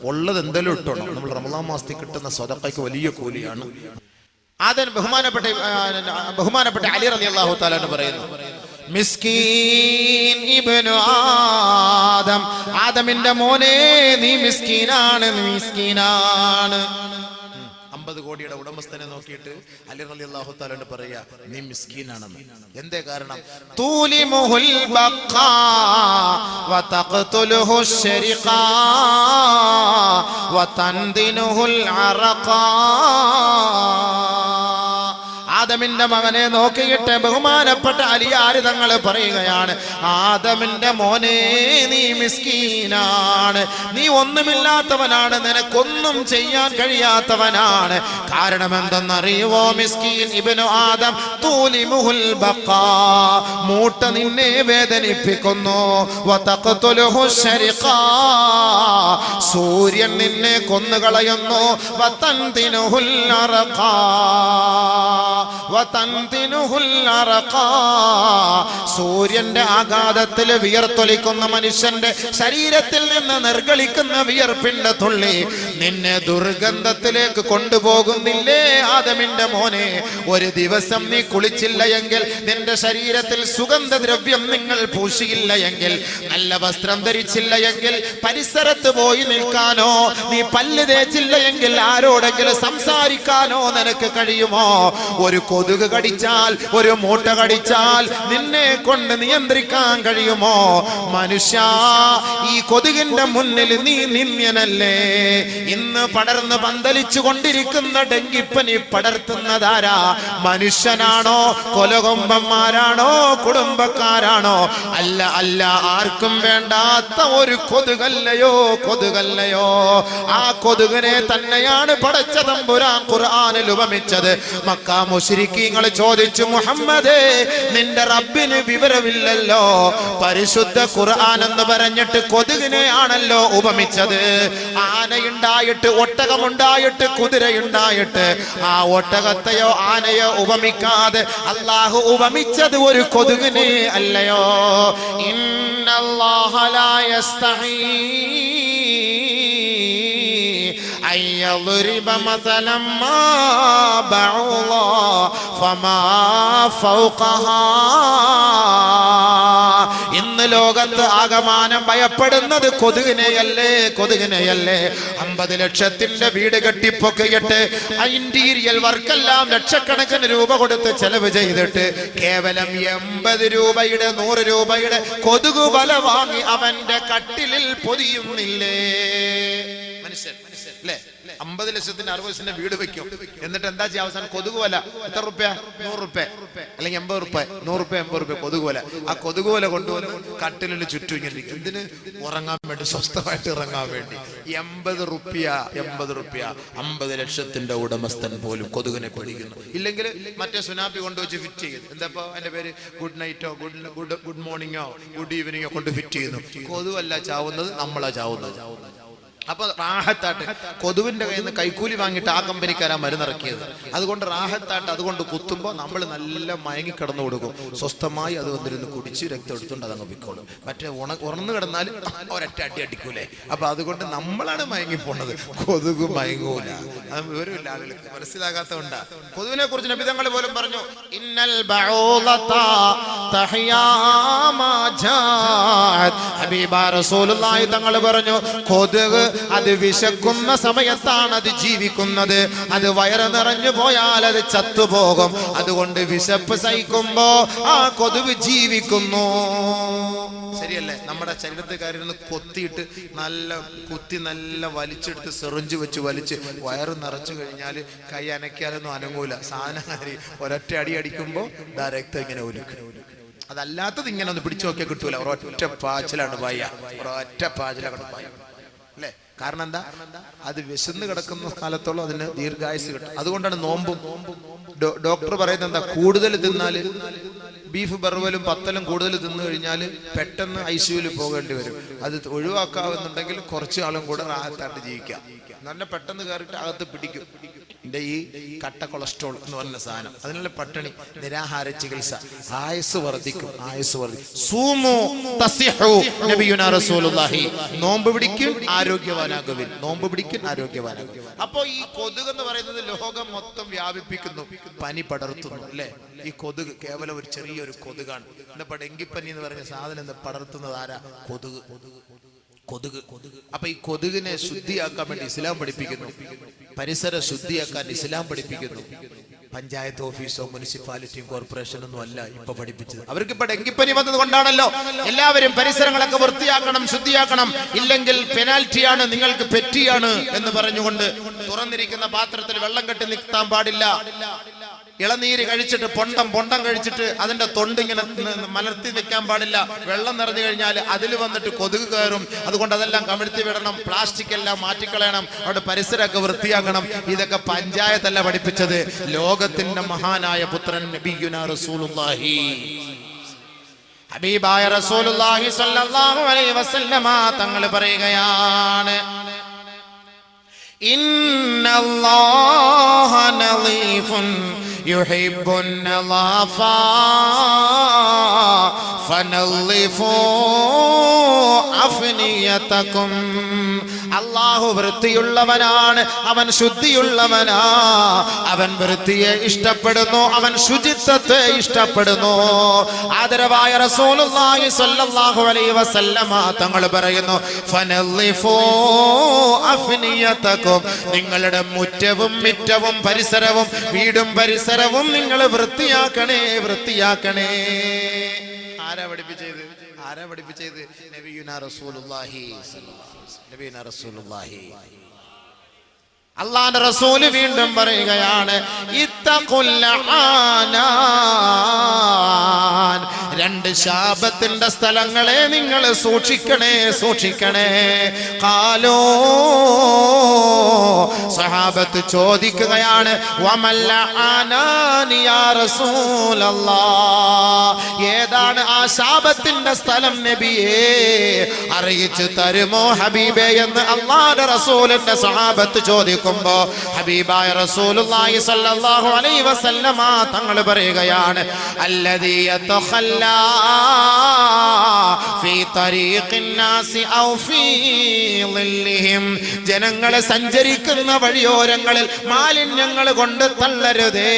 ഉള്ളത് എന്തെങ്കിലും ഇട്ടോണം. നമ്മൾ റമളാൻ മാസത്തിൽ കിട്ടുന്ന സദഖയ്ക്ക് വലിയ കൂലിയാണ്. ആദം ബഹുമാനപ്പെട്ട അലി റളിയല്ലാഹു തആല പറയുന്നു, മിസ്കീൻ ഇബ്നു ആദം, ആദമിന്റെ മോനെ നീ മിസ്കീനാണ്, നീ മിസ്കീനാണ്. 50 കോടിയുടെ ഉടമസ്ഥനെ നോക്കിയിട്ട് അലി റളിയല്ലാഹു തആല പറയാ, നീ മിസ്കീനാണെന്ന്. എന്തേ കാരണം? തൂലിമുൽ ബഖാ വതഖ്തുലുഹു ശരിഖാ വതൻദിനുൽ അറഖാ. ആദമിന്റെ മകനെ നോക്കിയിട്ട് ബഹുമാനപ്പെട്ട അലിയാർ തങ്ങൾ പറയുകയാണ്, ആദമിന്റെ മോനെ നീ മിസ്കീനാണ്, നീ ഒന്നുമില്ലാത്തവനാണ്, നിനക്കൊന്നും ചെയ്യാൻ കഴിയാത്തവനാണ്. കാരണം എന്തെന്നറിയുവോ? മിസ്കീൻ ഇബ്നു ആദം തൂലിമുൽ ബഖാ, മൂട്ട നിന്നെ വേദനിപ്പിക്കുന്നു. വതഖ്തുലുഹു ശരിഖാ, സൂര്യൻ നിന്നെ കൊന്നുകളയുന്നു. വതൻദിനുൽ അറഖാ, സൂര്യന്റെ ആഘാതത്തിൽ വിയർത്തൊലിക്കുന്ന മനുഷ്യന്റെ ശരീരത്തിൽ നിന്ന് നിർഗളിക്കുന്ന വിയർപ്പിന്റെ തുള്ളി നിന്നെ ദുർഗന്ധത്തിലേക്ക് കൊണ്ടുപോകുന്നില്ലേ ആദമിന്റെ മോനെ? ഒരു ദിവസം നീ കുളിച്ചില്ല എങ്കിൽ, നിന്റെ ശരീരത്തിൽ സുഗന്ധദ്രവ്യം നിങ്ങൾ പൂശിയില്ല എങ്കിൽ, നല്ല വസ്ത്രം ധരിച്ചില്ല എങ്കിൽ, പരിസരത്ത് പോയി നിൽക്കാനോ, നീ പല്ല് തേച്ചില്ല എങ്കിൽ ആരോടെങ്കിലും സംസാരിക്കാനോ നിനക്ക് കഴിയുമോ? ഒരു കൊതുക് കടിച്ചാൽ, ഒരു മൂട്ട കടിച്ചാൽ നിന്നെ കൊണ്ട് നിയന്ത്രിക്കാൻ കഴിയുമോ? മനുഷ്യ, ഈ കൊതുകിന്റെ മുന്നിൽ നീ നിന്ദ്യനല്ലേ? ഇന്ന് പടർന്ന് പന്തലിച്ചു കൊണ്ടിരിക്കുന്ന ഡെങ്കിപ്പനി പടർത്തുന്നതാരാ? മനുഷ്യനാണോ? കൊലകൊമ്പന്മാരാണോ? കുടുംബക്കാരാണോ? അല്ല, അല്ല, ആർക്കും വേണ്ടാത്ത ഒരു കൊതുകല്ലയോ, കൊതുകല്ലയോ? ആ കൊതുകിനെ തന്നെയാണ് പടച്ച തമ്പുരാൻ ഖുർആനിൽ ഉപമിച്ചത്. മക്ക മുശ്രിക്കീങ്ങൾ ചോദിച്ചു, മുഹമ്മദേ, നിന്റെ റബ്ബിന് വിവരമില്ലല്ലോ? പരിശുദ്ധ ഖുർആൻ എന്ന് പറഞ്ഞിട്ട് കൊതുകിനെ ആണല്ലോ ഉപമിച്ചത്. ആനയുണ്ടായിട്ട്, ഒട്ടകമുണ്ടായിട്ട്, കുതിരയുണ്ടായിട്ട് ആ ഒട്ടകത്തെയോ ആനയോ ഉപമിക്കാതെ അല്ലാഹു ഉപമിച്ചത് ഒരു കൊതുകിനെ അല്ലയോ? ഇന്നല്ലാഹ ലാ യസ്തഹീ يضرب مثلا ما بعوضا فما فوقها. ഇന്ന് ലോകത്ത് ആകമാനം ഭയപ്പെടുന്നത് കൊതുകിനെയല്ലേ, കൊതുകിനെയല്ലേ? 50 ലക്ഷത്തിന്റെ വീട് കെട്ടിപ്പൊക്കിയിട്ട് ഇന്റീരിയൽ വർക്കെല്ലാം ലക്ഷക്കണക്കിന് രൂപ കൊടുത്ത് ചെലവ് ചെയ്തിട്ട് കേവലം 80 രൂപയുടെ 100 രൂപയുടെ കൊതുക് വല വാങ്ങി അവന്റെ കട്ടിലിൽ പൊതിയുന്നില്ലേ മനുഷ്യൻ? 50 ലക്ഷത്തിന് 60 ലക്ഷത്തിന്റെ വീട് വെക്കും. എന്നിട്ട് എന്താ ചെയ്യുക? അവസാനം കൊതുകുവല. എത്ര റുപ്യ? 100 റുപ്യ, അല്ലെങ്കിൽ 80 റുപ്യ, 100 റുപ്യ, 80 റുപ്യ കൊതുകുവല. ആ കൊതുകുവല കൊണ്ടുവന്ന് കട്ടിലിൽ ചുറ്റും ഇങ്ങനെ ഇരിക്കും. എന്തിന്? ഉറങ്ങാൻ വേണ്ടി, സ്വസ്ഥമായിട്ട് ഇറങ്ങാൻ വേണ്ടി. 80 റുപ്യ, 80 റുപ്യ. 50 ലക്ഷത്തിന്റെ ഉടമസ്ഥൻ പോലും കൊതുകിനെ പേടിക്കുന്നു. ഇല്ലെങ്കിൽ മറ്റേ സുനാപ്പി കൊണ്ടുവച്ച് ഫിറ്റ് ചെയ്യുന്നു. എന്താ അതിന്റെ പേര്? ഗുഡ് നൈറ്റോ, ഗുഡ് മോർണിംഗോ, ഗുഡ് ഈവനിങ്ങോ കൊണ്ട് ഫിറ്റ് ചെയ്യുന്നു. കൊതുവല്ല ചാവുന്നത്, നമ്മളാ ചാവുന്നത്. അപ്പൊ റാഹത്താട്ട് കൊതുവിന്റെ കയ്യിൽ നിന്ന് കൈക്കൂലി വാങ്ങിയിട്ട് ആ കമ്പനിക്കാരാ മരുന്നിറക്കിയത്. അതുകൊണ്ട് റാഹത്താട്ട് അതുകൊണ്ട് കുത്തുമ്പോൾ നമ്മൾ നല്ല മയങ്ങി കിടന്നു കൊടുക്കും. സ്വസ്ഥമായി അത് വന്നിരുന്ന് കുടിച്ച് രക്തം എടുത്തുകൊണ്ട് അതങ്ങ് പൊയ്ക്കോളും. മറ്റേ ഉണർന്നു കിടന്നാൽ ഒരൊറ്റ അടി അടിക്കൂലേ? അപ്പൊ അതുകൊണ്ട് നമ്മളാണ് മയങ്ങിപ്പോണത്, കൊതുക് മയങ്ങൂല. അത് വിവരമില്ല ആളുകൾക്ക്, മനസ്സിലാകാത്തതുകൊണ്ടാ. കൊതുവിനെ കുറിച്ച് നബി തങ്ങൾ പോലും പറഞ്ഞു, ഇന്നൽ ബഊളത തഹ്യാ മാ ജാഅത്. ഹബീബാ റസൂലുള്ളാഹി തങ്ങൾ പറഞ്ഞു, കൊതുക് അത് വിശക്കുന്ന സമയത്താണ് അത് ജീവിക്കുന്നത്. അത് വയറ് നിറഞ്ഞു പോയാൽ അത് ചത്തുപോകും. അതുകൊണ്ട് വിശപ്പ് സഹിക്കുമ്പോ ആ കൊതുക് ജീവിക്കുന്നു. ശരിയല്ലേ? നമ്മുടെ ശരീരത്തിൽ കയറിയിരുന്ന് കൊത്തിയിട്ട് നല്ല കുത്തി നല്ല വലിച്ചെടുത്ത് സെറിഞ്ച് വെച്ച് വലിച്ച് വയറ് നിറച്ചു കഴിഞ്ഞാൽ കൈ അനക്കിയാലൊന്നും അനങ്ങൂല. സാധനം ഒരൊറ്റ അടി അടിക്കുമ്പോ രക്തം ഇങ്ങനെ ഒലിക്കും. അതല്ലാത്തത് ഇങ്ങനെ ഒന്ന് പിടിച്ചു നോക്കിയാൽ കിട്ടൂല. ഒരൊറ്റ പാച്ചിലാണ് പായ, ഒരൊറ്റ പാച്ചിലാണ് പായ അല്ലേ? കാരണം എന്താ? അത് വിശന്ന് കിടക്കുന്ന കാലത്തോളം അതിന് ദീർഘായുസ് കിട്ടും. അതുകൊണ്ടാണ് നോമ്പും. ഡോക്ടർ പറയുന്നത് എന്താ? കൂടുതൽ തിന്നാല്, ബീഫ് ബർവലും പത്തലും കൂടുതൽ തിന്നു കഴിഞ്ഞാൽ പെട്ടെന്ന് ICUവിൽ പോകേണ്ടി വരും. അത് ഒഴിവാക്കാവുന്നുണ്ടെങ്കിൽ കുറച്ചു കാലം കൂടെ റാഹത്തായിട്ട് ജീവിക്കാം. നല്ല പെട്ടെന്ന് കയറിയിട്ട് അകത്ത് പിടിക്കും. ഈ കട്ട കൊളസ്ട്രോൾ എന്ന് പറഞ്ഞ സാധനം, അതിനുള്ള പട്ടിണി, നിരാഹാര ചികിത്സ, ആയുസ് വർദ്ധിക്കും, ആയുസ് വർദ്ധിക്കും. സൂമു തസിഹു നബിയുനാ റസൂലുള്ളാഹി. നോമ്പ് പിടിക്കും ആരോഗ്യവാനാകുവിൻ, നോമ്പ് പിടിക്കും ആരോഗ്യവാനാകുവിൻ. അപ്പോ ഈ കൊതുക് എന്ന് പറയുന്നത് ലോകം മൊത്തം വ്യാപിപ്പിക്കുന്നു, പനി പടർത്തുന്നു അല്ലെ. ഈ കൊതുക് കേവലം ഒരു ചെറിയൊരു കൊതുകാണ്. ഇന്നിപ്പോ ഡെങ്കിപ്പനി എന്ന് പറഞ്ഞ സാധനം പടർത്തുന്നത് ആരാ? കൊതുക്. കൊതുക്. അപ്പൊ ഈ കൊതുകിനെ ശുദ്ധിയാക്കാൻ വേണ്ടി ഇസ്ലാം പഠിപ്പിക്കുന്നു, പരിസര ശുദ്ധിയാക്കാൻ ഇസ്ലാം പഠിപ്പിക്കുന്നു. പഞ്ചായത്ത് ഓഫീസോ മുനിസിപ്പാലിറ്റിയും കോർപ്പറേഷനും ഒന്നും അല്ല ഇപ്പൊ പഠിപ്പിച്ചത്. അവർക്ക് ഇപ്പൊ ഡെങ്കിപ്പനി വന്നത് കൊണ്ടാണല്ലോ എല്ലാവരും പരിസരങ്ങളൊക്കെ വൃത്തിയാക്കണം, ശുദ്ധിയാക്കണം, ഇല്ലെങ്കിൽ പെനാൽറ്റിയാണ്, നിങ്ങൾക്ക് പെറ്റിയാണ് എന്ന് പറഞ്ഞുകൊണ്ട് തുറന്നിരിക്കുന്ന പാത്രത്തിൽ വെള്ളം കെട്ടി നിർത്താൻ പാടില്ല. ഇളനീര് കഴിച്ചിട്ട് പൊണ്ടം കഴിച്ചിട്ട് അതിന്റെ തൊണ്ടിങ്ങനെ മലർത്തി വെക്കാൻ പാടില്ല. വെള്ളം നിറഞ്ഞു കഴിഞ്ഞാൽ അതിൽ വന്നിട്ട് കൊതുക് കയറും. അതുകൊണ്ട് അതെല്ലാം കമിഴ്ത്തി വിടണം, പ്ലാസ്റ്റിക് എല്ലാം മാറ്റിക്കളയണം, അവിടെ പരിസരമൊക്കെ വൃത്തിയാക്കണം. ഇതൊക്കെ പഞ്ചായത്തല്ല പഠിപ്പിച്ചത്, ലോകത്തിന്റെ മഹാനായ പുത്രൻ നബിയുനാ റസൂലുള്ളാഹി, ഹബീബായ റസൂലുള്ളാഹി സ്വല്ലല്ലാഹു അലൈഹി വസല്ലമ തങ്ങൾ പറയുകയാണ്, ഇന്നല്ലാഹ നളീഫുൻ യുഹിബ്ബുൻ നളാഫ ഫനളിഫു അഫ്നിയതകും. അല്ലാഹു വൃത്തിയുള്ളവനാണ്, അവൻ ശുദ്ധിയുള്ളവനാ, അവൻ വൃത്തിയെ ഇഷ്ടപ്പെടുന്നു, അവൻ ശുചിത്വത്തെ ഇഷ്ടപ്പെടുന്നു. ആദരവായ റസൂലുള്ളാഹി സ്വല്ലല്ലാഹു അലൈഹി വസല്ലമ തങ്ങൾ പറയുന്നു, ഫനളിഫു അഫ്നിയതകും. നിങ്ങളുടെ മുറ്റവും മിറ്റവും പരിസരവും വീടും പരിസരവും നിങ്ങൾ വൃത്തിയാക്കണേ, വൃത്തിയാക്കണേ. ആരാ പഠിപ്പിച്ചത്? ആരാ പഠിപ്പിച്ചത്? നബിയുനാ റസൂലുള്ളാഹി സ്വല്ലല്ലാഹു അലൈഹി വസല്ലം. നബിയുനാ റസൂലുള്ളാഹി. അല്ലാഹുവിന്റെ റസൂല് വീണ്ടും പറയുകയാണ്, ഇത്തഖുൽ ആനാൻ. രണ്ട് ശാപത്തിന്റെ സ്ഥലങ്ങളെ നിങ്ങൾ സൂക്ഷിക്കണേ, സൂക്ഷിക്കണേ. ഖാലൂ, സഹാബത്ത് ചോദിക്കുകയാണ്, വമല്ല ആനാനി യാ റസൂലല്ലാഹ്, ഏതാണ് ആ ശാപത്തിന്റെ സ്ഥലം നബിയേ, അറിയിച്ചു തരുമോ ഹബീബേ എന്ന് അല്ലാഹുവിന്റെ റസൂലിന്റെ സഹാബത്ത് ചോദിക്കുമ്പോ ഹബീബായ റസൂലുള്ളാഹി സ്വല്ലല്ലാഹു അലൈഹി വസല്ലമ തങ്ങൾ പറയുകയാണ്, അല്ലദീ യതഖല്ല ഫീ തരീഖിൻ നാസി ഔ ഫീ ളില്ലിഹിം. ജനങ്ങൾ സഞ്ചരിക്കുന്ന വഴിയോരങ്ങളിൽ മാലിന്യങ്ങൾ കൊണ്ട് തള്ളരുതേ.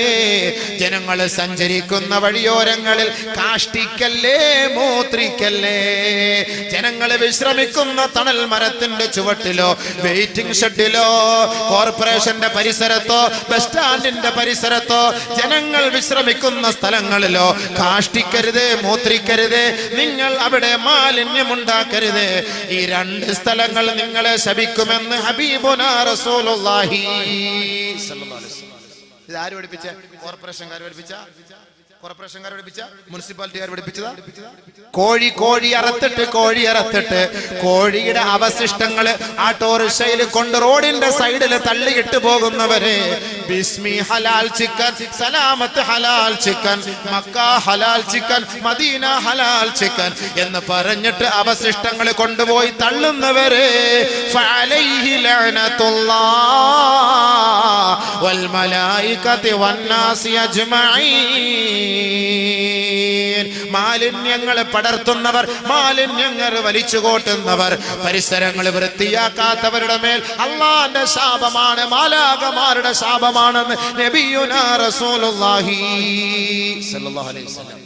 ജനങ്ങൾ സഞ്ചരിക്കുന്ന വഴിയോരങ്ങളിൽ കാഷ്ടിക്കല്ലേ, മൂത്രിക്കല്ലേ. ജനങ്ങൾ വിശ്രമിക്കുന്ന തണൽ മരത്തിന്റെ ചുവട്ടിലോ വെയിറ്റിംഗ് ഷെഡിലോ കോർപ്പറേഷന്റെ പരിസരത്തോ ബസ് സ്റ്റാൻഡിന്റെ പരിസരത്തോ ജനങ്ങൾ വിശ്രമിക്കുന്ന സ്ഥലങ്ങളിലോ കാഷ്ടിക്കരുത്, മൂത്രിക്കരുത്. നിങ്ങൾ അവിടെ മാലിന്യമുണ്ടാക്കരുത്. ഈ രണ്ട് സ്ഥലങ്ങൾ നിങ്ങളെ ശപിക്കുമെന്ന് ഹബീബുനാ റസൂലുള്ളാഹി സ്വല്ലല്ലാഹു അലൈഹി വസല്ലം. ഇത് ആര് പഠിപ്പിച്ച? കോർപ്പറേഷൻകാർ പഠിപ്പിച്ച? കോർപ്പറേഷൻകാർ പഠിപ്പിച്ച? മുനിസിപ്പാലിറ്റിക്കാർ പഠിപ്പിച്ചതാ? കോഴി അറുത്തിട്ട് കോഴിയുടെ അവശിഷ്ടങ്ങൾ ആട്ടോറിക്ഷയിൽ കൊണ്ട് റോഡിന്റെ സൈഡിൽ തള്ളിയിട്ട് പോകുന്നവരെ ബിസ്മി ഹലാൽ ചിക്കൻ, സലാമത്ത് ഹലാൽ ചിക്കൻ, മക്ക ഹലാൽ ചിക്കൻ, മദീന ഹലാൽ ചിക്കൻ എന്ന് പറഞ്ഞിട്ട് അവശിഷ്ടങ്ങൾ കൊണ്ടുപോയി തള്ളുന്നവരെ ഫഅലൈഹി ലഅനത്തുല്ലാഹ് വൽ മലായികതി വന്നാസി അജ്മഈൻ. മാലിന്യങ്ങൾ പടർത്തുന്നവർ, മാലിന്യങ്ങൾ വലിച്ചു കോട്ടുന്നവർ, പരിസരങ്ങൾ വൃത്തിയാക്കാത്തവരുടെ മേൽ അല്ലാഹുവിന്റെ ശാപമാണ്, മാലാഖമാരുടെ ശാപമാണെന്ന് നബിയുനാ റസൂലുള്ളാഹി സ്വല്ലല്ലാഹു അലൈഹി വസല്ലം.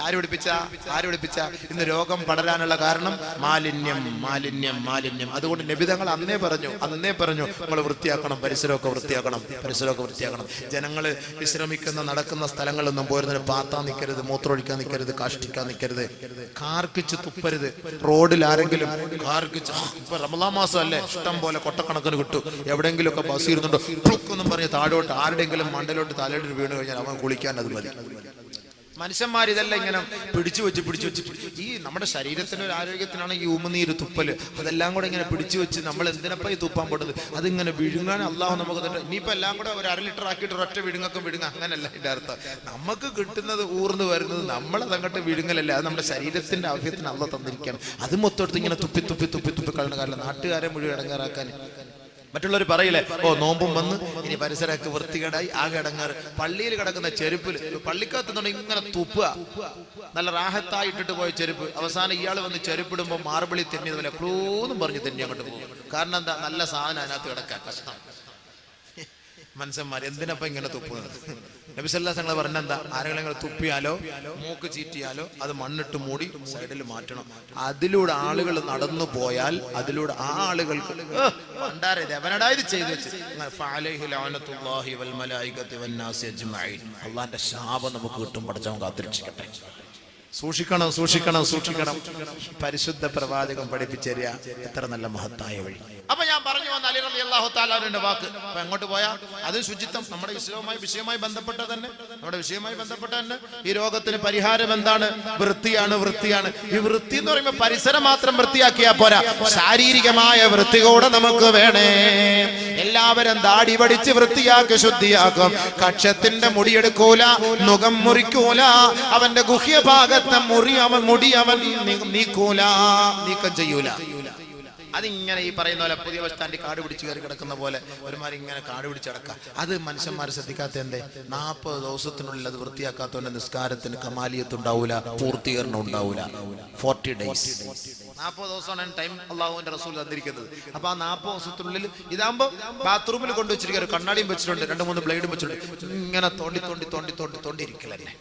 ആര് പഠിപ്പിച്ച? ഇന്ന് രോഗം പടരാനുള്ള കാരണം മാലിന്യം, മാലിന്യം, മാലിന്യം. അതുകൊണ്ട് നബി തങ്ങൾ അന്നേ പറഞ്ഞു നമ്മൾ വൃത്തിയാക്കണം, പരിസരമൊക്കെ വൃത്തിയാക്കണം, പരിസരമൊക്കെ വൃത്തിയാക്കണം. ജനങ്ങൾ വിശ്രമിക്കുന്ന നടക്കുന്ന സ്ഥലങ്ങളൊന്നും പോരുന്നതിന് പാത്താൻ നിൽക്കരുത്, മൂത്രമൊഴിക്കാൻ നിൽക്കരുത്, കാഷ്ടിക്കാൻ നിൽക്കരുത്, കാർക്കിച്ച് തുപ്പരുത്. റോഡിൽ ആരെങ്കിലും കാർക്കിച്ച്, ഇപ്പൊ റമളാൻ മാസം അല്ലേ, ഇഷ്ടം പോലെ കൊട്ടക്കണക്കിന് കിട്ടും. എവിടെയെങ്കിലും ഒക്കെ ബസ് ഇരുന്നുണ്ടോ ഒന്നും പറഞ്ഞ് താഴോട്ട് ആരുടെയെങ്കിലും മണ്ടലോട്ട് തലയിട്ട് വീണ് കഴിഞ്ഞാൽ അവൻ കുളിക്കാൻ അത് മതി. മനുഷ്യന്മാർ ഇതെല്ലാം ഇങ്ങനെ പിടിച്ചു വെച്ച് ഈ നമ്മുടെ ശരീരത്തിന്റെ ഒരു ആരോഗ്യത്തിനാണ് ഈ ഉമിനീര് തുപ്പല്, അതെല്ലാം കൂടെ ഇങ്ങനെ പിടിച്ചു വെച്ച് നമ്മൾ എന്തിനപ്പോ ഈ തുപ്പാൻ പോടുന്നത്? അതിങ്ങനെ വിഴുങ്ങാൻ അള്ളാഹു നമുക്ക് തന്നെ. ഇനിയിപ്പോ എല്ലാം കൂടെ ഒരു 1/2 ലിറ്റർ ആക്കിയിട്ട് ഒരൊറ്റ വിഴുങ്ങ, അങ്ങനല്ല ഇതിന്റെ അർത്ഥം. നമുക്ക് കിട്ടുന്നത് ഊർന്ന് വരുന്നത് നമ്മളതങ്ങോട്ട് വിഴുങ്ങലല്ല, അത് നമ്മുടെ ശരീരത്തിന്റെ ആവശ്യത്തിന് അള്ളാഹ് തന്നിരിക്കുകയാണ്. അത് മൊത്തം ഇങ്ങനെ തുപ്പി കളയുന്ന കാരണം നാട്ടുകാരെ മുഴുവൻ ഇടങ്ങാറാക്കാൻ. മറ്റുള്ളവർ പറയില്ലേ, ഓ നോമ്പും വന്ന് ഇനി പരിസരമൊക്കെ വൃത്തികേടായി ആകെ അടങ്ങാറ്. പള്ളിയിൽ കിടക്കുന്ന ചെരുപ്പിൽ പള്ളിക്കകത്തുനിന്ന് ഇങ്ങനെ തുപ്പുക, നല്ല റാഹത്തായിട്ടിട്ട് പോയ ചെരുപ്പ്. അവസാനം ഇയാൾ വന്ന് ചെരുപ്പിടുമ്പോൾ മാർബിളി തെന്നിയതുപോലെ ക്ലൂന്നും പറഞ്ഞ് തെന്നി അങ്ങോട്ട് പോകും. കാരണം എന്താ, നല്ല സാധനം അതിനകത്ത് കിടക്കാൻ കഷ്ടം. മനുഷ്യന്മാർ എന്തിനപ്പം ഇങ്ങനെ തുപ്പുന്നത്? നബി സല്ലല്ലാഹു അലൈഹി വസല്ലം പറഞ്ഞെന്താ, ആരെങ്കിലും തുപ്പിയാലോ മൂക്ക് ചീറ്റിയാലോ അത് മണ്ണിട്ട് മൂടി സൈഡിൽ മാറ്റണം. അതിലൂടെ ആളുകൾ നടന്നു പോയാൽ അതിലൂടെ ആ ആളുകൾക്ക് ഇത് ചെയ്തു വെച്ച് അള്ളാന്റെ ശാപം നമുക്ക് കിട്ടും. പഠിച്ചവൻ കാത്തിരക്ഷിക്കട്ടെ. സൂക്ഷിക്കണം, സൂക്ഷിക്കണം, സൂക്ഷിക്കണം. പരിശുദ്ധ പ്രവാചകൻ പഠിപ്പിച്ചേരിയ എത്ര നല്ല മഹത്തായ വഴി. അപ്പൊ ഞാൻ പറഞ്ഞു വന്ന അലി റളിയല്ലാഹു തആല അൻഹുവിന്റെ വാക്ക്. അപ്പൊ എങ്ങോട്ട് പോയാ അത് ശുചിത്വം. നമ്മുടെ വിഷയവുമായി ബന്ധപ്പെട്ട തന്നെ, നമ്മുടെ വിഷയവുമായി ബന്ധപ്പെട്ട തന്നെ ഈ രോഗത്തിന് പരിഹാരം എന്താണ്? വൃത്തിയാണ്, വൃത്തിയാണ്. ഈ വൃത്തി എന്ന് പറയുമ്പോൾ പരിസരം മാത്രം വൃത്തിയാക്കിയാ പോരാ, ശാരീരികമായ വൃത്തി കൂടെ നമുക്ക് വേണേ. എല്ലാവരും ദാടി പഠിച്ച് വൃത്തിയാക്കി ശുദ്ധിയാക്കും. കക്ഷത്തിന്റെ മുടിയെടുക്കൂല, നുകം മുറിക്കൂല, അവന്റെ ഗുഹ്യഭാഗ മുടി അവൻ നീക്കൂല, നീക്കം ചെയ്യൂല. അതിങ്ങനെ ഈ പറയുന്ന പോലെ പുതിയ ബസ് സ്റ്റാൻഡിൽ കാട് പിടിച്ച് കയറി കിടക്കുന്ന പോലെ ഒരുമാതിരി ഇങ്ങനെ കാട് പിടിച്ചടക്കാം. അത് മനുഷ്യന്മാർ ശ്രദ്ധിക്കാത്ത എന്തേ? 40 ദിവസത്തിനുള്ളിൽ അത് വൃത്തിയാക്കാത്തവന്റെ നിസ്കാരത്തിന് കമാലിയത്ത് ഉണ്ടാവൂല, പൂർത്തീകരണം ഉണ്ടാവൂല. 40 days, 40 ദിവസമാണ് ടൈം അള്ളാഹുവിന്റെ റസൂൽ തന്നിരിക്കുന്നത്. അപ്പൊ ആ 40 ദിവസത്തിനുള്ളിൽ ഇതാകുമ്പോ ബാത്റൂമിൽ കൊണ്ടുവച്ചിരിക്കുക, ഒരു കണ്ണാടിയും വെച്ചിട്ടുണ്ട്, 2-3 ബ്ലേഡും വെച്ചിട്ടുണ്ട്. ഇങ്ങനെ തോണ്ടിയിരിക്കലല്ലേ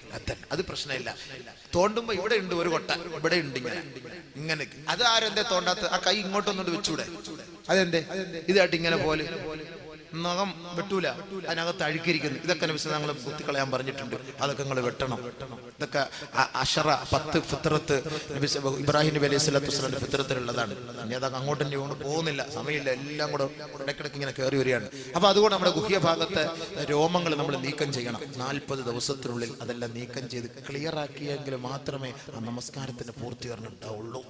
അത് പ്രശ്നമില്ല. തോണ്ടുമ്പോ ഇവിടെ ഉണ്ട് ഒരു കൊട്ട, ഇവിടെ ഉണ്ട് ഇങ്ങനെ. അത് ആരെന്തേ തോണ്ടാത്ത? ആ കൈ ഇങ്ങോട്ടൊന്നുകൊണ്ട് വെച്ചൂടെ? അതെന്തേ ഇതായിട്ട് ഇങ്ങനെ പോലെ നഖം വെട്ടൂല, അതിനകത്ത് അഴുക്കിരിക്കുന്നു. ഇതൊക്കെ നബി ഞങ്ങൾ കുത്തിക്കളയാൻ പറഞ്ഞിട്ടുണ്ട്. അതൊക്കെ നിങ്ങൾ വെട്ടണം. ഇതൊക്കെ 10 ഫിത്രത്ത് ഇബ്രാഹിം നബി അലൈഹി സ്വലാത്തു വസ്സലാമിന്റെ ഫിത്രത്തിലുള്ളതാണ്. ഇനി അതൊക്കെ അങ്ങോട്ട് തന്നെ പോകുന്നില്ല, സമയമില്ല, എല്ലാം കൂടെ ഇടയ്ക്കിടയ്ക്ക് ഇങ്ങനെ കയറി വരികയാണ്. അപ്പൊ അതുകൊണ്ട് നമ്മുടെ ഗുഹ്യഭാഗത്തെ രോമങ്ങൾ നമ്മൾ നീക്കം ചെയ്യണം. 40 ദിവസത്തിനുള്ളിൽ അതെല്ലാം നീക്കം ചെയ്ത് ക്ലിയർ ആക്കിയെങ്കിൽ മാത്രമേ ആ നമസ്കാരത്തിന്റെ പൂർത്തീകരണം ഉണ്ടാവുള്ളൂ.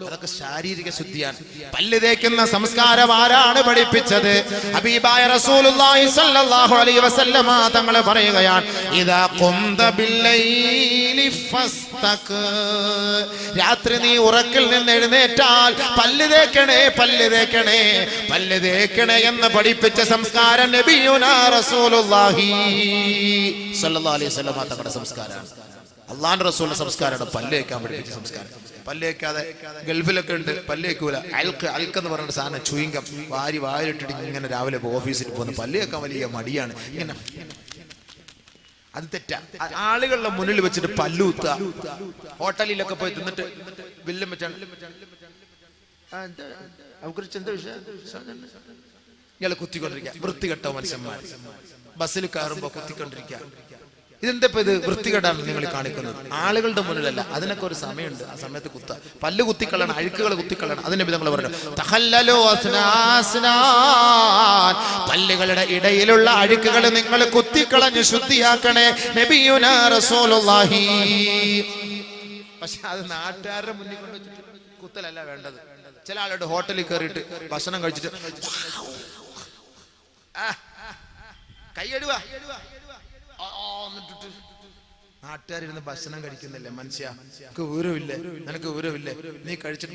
അതൊക്കെ ശാരീരിക ശുദ്ധിയാണ്. പല്ല് തേക്കുന്ന സംസ്കാരം ആരാണ് പഠിപ്പിച്ചത്? ഹബീബായ റസൂലുള്ളാഹി സ്വല്ലല്ലാഹു അലൈഹി വസല്ലമ തങ്ങൾ പറയുകയാണ്, ഇദാ ഖുംത ബില്ലൈലി ഫസ്തഖ്, രാത്രി നീ ഉറക്കിൽ നിന്ന് എഴുന്നേറ്റാൽ പല്ല് തേക്കണേ, പല്ല് തേക്കണേ, പല്ല് തേക്കണേ എന്ന് പഠിപ്പിച്ച സംസ്കാരം നബിയുനാ റസൂലുള്ളാഹി സ്വല്ലല്ലാഹു അലൈഹി വസല്ലമ തങ്ങളുടെ സംസ്കാരമാണ്. അള്ളാഹുവിന്റെ റസൂലിന്റെ സംസ്കാരമാണ് പല്ല് തേക്കാൻ പഠിപ്പിച്ച സംസ്കാരം. പല്ലേക്കാതെ ഗൾഫിലൊക്കെ ഉണ്ട്, പല്ലേക്കൂല. അൽക്കെന്ന് പറഞ്ഞ സാധനം ചുയിങ്കം വാരിട്ടിട്ട് ഇങ്ങനെ രാവിലെ ഓഫീസിൽ പോകുന്ന പല്ലേക്കാൻ വലിയ മടിയാണ്. ഇങ്ങനെ അത് തെറ്റാ. ആളുകളുടെ മുന്നിൽ വെച്ചിട്ട് പല്ലൂത്ത, ഹോട്ടലിലൊക്കെ പോയി തിന്നിട്ട് ബില്ലും വെച്ചാണ് ഇയാളെ കുത്തിക്കൊണ്ടിരിക്കുക. വൃത്തികെട്ട മനുഷ്യന്മാർ ബസ്സിൽ കയറുമ്പോ കുത്തിക്കൊണ്ടിരിക്കുക. ഇതെന്താ ഇത്? വൃത്തികേടാണ് നിങ്ങൾ കാണിക്കുന്നത്. ആളുകളുടെ മുന്നിലല്ല, അതിനൊക്കെ ഒരു സമയമുണ്ട്. ആ സമയത്ത് പല്ല് കുത്തിക്കളണം, അഴുക്കുകൾ കുത്തിക്കളണം. അതിനെ ഞങ്ങൾ പറഞ്ഞു, പല്ലുകളുടെ ഇടയിലുള്ള അഴുക്കുകൾ നിങ്ങൾ കുത്തിക്കളഞ്ഞ് ശുദ്ധിയാക്കണേ നബിയുനാ റസൂലുള്ളാഹി. പക്ഷെ അത് നാട്ടുകാരുടെ മുന്നിൽ കൊണ്ട് കുത്തലല്ല വേണ്ടത്. ചില ആളുടെ ഹോട്ടലിൽ കയറിയിട്ട് ഭക്ഷണം കഴിച്ചിട്ട് കൈയടുക, നാട്ടുകാരിരുന്ന് ഭക്ഷണം കഴിക്കുന്നില്ലേ മനുഷ്യ? വിവരമില്ലേ? നിനക്ക് വിവരമില്ലേ? നീ കഴിച്ചിട്ട്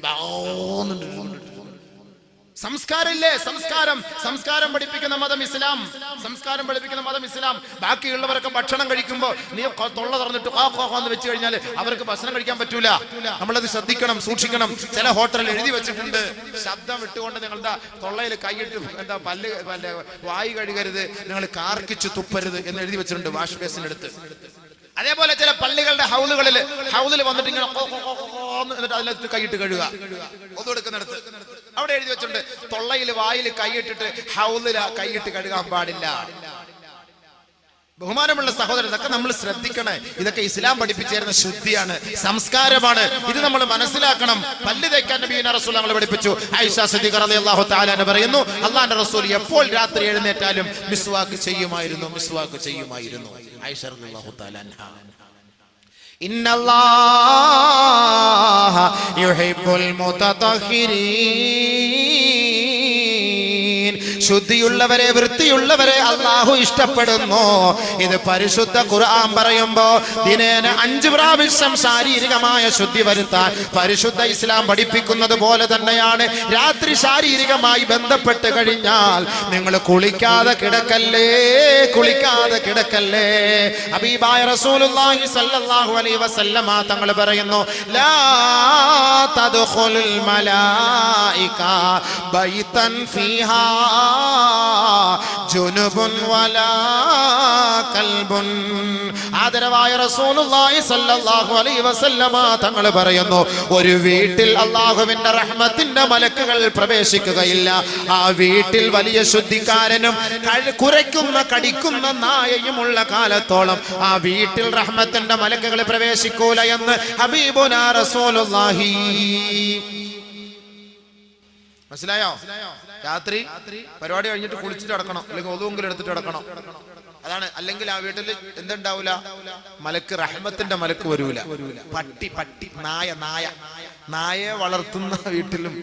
സംസ്കാരമില്ലേ? സംസ്കാരം പഠിപ്പിക്കുന്ന മതം ഇസ്ലാം. സംസ്കാരം പഠിപ്പിക്കുന്ന മതം ഇസ്ലാം. ബാക്കിയുള്ളവരൊക്കെ ഭക്ഷണം കഴിക്കുമ്പോ നീ തൊള്ള തുറന്നിട്ട് എന്ന് വെച്ച് കഴിഞ്ഞാൽ അവർക്ക് ഭക്ഷണം കഴിക്കാൻ പറ്റൂല. നമ്മളത് ശ്രദ്ധിക്കണം, സൂക്ഷിക്കണം. ചില ഹോട്ടലിൽ എഴുതി വെച്ചിട്ടുണ്ട്, ശബ്ദം വിട്ടുകൊണ്ട് നിങ്ങളുടെ തൊള്ളയിൽ കൈയിട്ട് പല്ല് വായു കഴുകരുത്, നിങ്ങൾ കാർക്കിച്ച് തുപ്പരുത് എന്ന് എഴുതി വെച്ചിട്ടുണ്ട് വാഷ് ബേസിനടുത്ത്. അതേപോലെ ചില പള്ളികളുടെ ഹൗദിൽ വന്നിട്ട് ഇങ്ങനെ എന്നിട്ട് അതിനകത്ത് കൈയിട്ട് കഴുകുക. ഒതുകൊടുക്കുന്നിടത്ത് അവിടെ എഴുതി വെച്ചിട്ടുണ്ട്, തൊള്ളയിൽ വായിൽ കൈയിട്ടിട്ട് ഹൗദിൽ കൈയിട്ട് കഴുകാൻ പാടില്ല. ബഹുമാനമുള്ള സഹോദരൻ, ഇതൊക്കെ നമ്മൾ ശ്രദ്ധിക്കണേ. ഇതൊക്കെ ഇസ്ലാം പഠിപ്പിച്ചിരുന്ന ശുദ്ധിയാണ്, സംസ്കാരമാണ്. ഇത് നമ്മൾ മനസ്സിലാക്കണം. പല്ല് തേക്കാൻ നബിയുനാ റസൂൽ നമ്മളെ പഠിപ്പിച്ചു. ആയിഷ സിദ്ദീഖ റളിയല്ലാഹു തആല അൻഹ പറയുന്നു, അല്ലാഹുവിന്റെ റസൂൽ എപ്പോൾ രാത്രി എഴുന്നേറ്റാലും മിസ്വാക്ക് ചെയ്യുമായിരുന്നു. ആയിഷ റളിയല്ലാഹു തആല അൻഹ. ഇന്നല്ലാഹ യുഹിബ്ബുൽ മുതതഹിരീൻ, ശുദ്ധിയുള്ളവരെ, വൃത്തിയുള്ളവരെ അള്ളാഹു ഇഷ്ടപ്പെടുന്നു. ഇത് പരിശുദ്ധ ഖുർആൻ പറയുമ്പോ ദിനേന 5 പ്രാവശ്യം ശാരീരികമായ ശുദ്ധി വരുത്താൻ പരിശുദ്ധ ഇസ്ലാം പഠിപ്പിക്കുന്നത് പോലെ തന്നെയാണ്. രാത്രി ശാരീരികമായി ബന്ധപ്പെട്ട് കഴിഞ്ഞാൽ നിങ്ങൾ കുളിക്കാതെ കിടക്കല്ലേ, കുളിക്കാതെ കിടക്കല്ലേ. ഹബീബായ റസൂലുള്ളാഹി സ്വല്ലല്ലാഹു അലൈഹി വസല്ലമ തങ്ങൾ പറയുന്നു, ലാ തദ്ഖുലുൽ മലായിക ബൈതൻ ഫീഹാ ജുനുബുൻ വലാ കൽബുൻ. ആദരവായ റസൂലുള്ളാഹി സ്വല്ലല്ലാഹു അലൈഹി വസല്ലമ തങ്ങൾ പറയുന്നു, ഒരു വീട്ടിൽ അല്ലാഹുവിന്റെ റഹ്മത്തിന്റെ മലക്കുകൾ പ്രവേശിക്കുകയില്ല. ആ വീട്ടിൽ വലിയ ശുദ്ധിക്കാരനും കുരയ്ക്കുന്ന കടിക്കുന്ന നായയും ഉള്ള കാലത്തോളം ആ വീട്ടിൽ റഹ്മത്തിന്റെ മലക്കുകൾ പ്രവേശിക്കൂല എന്ന് ഹബീബുനാ റസൂലുള്ളാഹി. മനസ്സിലായോ? രാത്രി പരിപാടി കഴിഞ്ഞിട്ട് കുളിച്ചിട്ട് കിടക്കണം, അല്ലെങ്കിൽ ഒതുവെങ്കിലും എടുത്തിട്ട് കിടക്കണം. അതാണ്. അല്ലെങ്കിൽ ആ വീട്ടിൽ എന്തുണ്ടാവൂല? മലക്ക്, റഹ്മത്തിന്റെ മലക്ക് വരൂല. പട്ടി നായയെ വളർത്തുന്ന വീട്ടിലും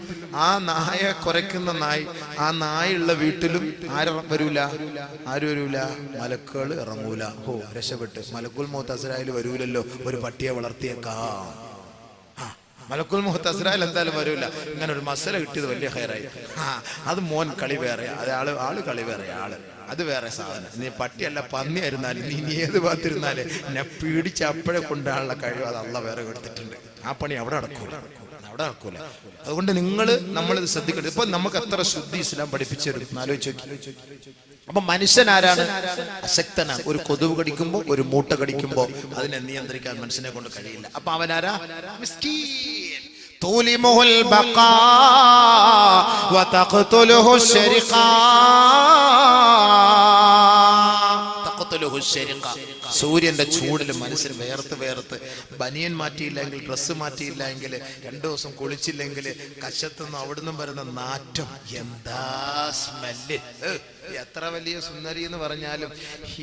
ആ നായ കുരയ്ക്കുന്ന നായ്, ആ നായുള്ള വീട്ടിലും ആരും വരൂല. മലക്കുകൾ ഇറങ്ങൂല. ഓ, രക്ഷപ്പെട്ട്. മലക്കുൽ മൗത്ത് അസ്രായിൽ വരൂലല്ലോ, ഒരു പട്ടിയെ വളർത്തിയേക്കാം. മലക്കുൽ മൗത്ത് അസ്രായിൽ എന്തായാലും വരൂല. ഇങ്ങനെ ഒരു മസല കിട്ടിയത് വലിയ ഹൈറായി. അത് മോൻ കളി വേറെ, അത് ആള് കളി വേറെ, അത് വേറെ സാധനം. നീ പട്ടിയല്ല പന്നിയായിരുന്നാലും നീ ഏത് ഭാഗത്തിരുന്നാലും എന്നെ പിടിച്ച് അപ്പോഴെ കൊണ്ടാണുള്ള കഴിവ് അത് അള്ളാഹ് വേറെ കൊടുത്തിട്ടുണ്ട്. ആ പണി അവിടെ നടക്കൂല. അതുകൊണ്ട് നമ്മളിത് ശ്രദ്ധിക്കരുത്. ഇപ്പൊ നമുക്ക് എത്ര ശുദ്ധി ഇസ്ലാം പഠിപ്പിച്ചു തരും ആലോചിച്ച് നോക്കി. അപ്പൊ മനുഷ്യൻ ആരാണ്? അശക്തനാണ്. ഒരു കൊതുവ് കടിക്കുമ്പോ, ഒരു മൂട്ട കടിക്കുമ്പോ അതിനെ നിയന്ത്രിക്കാൻ മനുഷ്യനെ കൊണ്ട് കഴിയില്ല. അപ്പൊ അവനാരാ? മിസ്കീൻ. തൂലിമുൽ ബഖാ വതഖ്തുലുഹു ശരിഖാ. സൂര്യന്റെ ചൂടിൽ മനുഷ്യൻ വേർത്ത് ബനിയൻ മാറ്റിയില്ലെങ്കിൽ, ഡ്രസ്സ് മാറ്റിയില്ലെങ്കിൽ, 2 ദിവസം കുളിച്ചില്ലെങ്കിൽ കശത്തുനിന്ന് അവിടുന്ന് വരുന്ന നാറ്റം, എന്താ സ്മെല്ല്! എത്ര വലിയ സുന്ദരി എന്ന് പറഞ്ഞാലും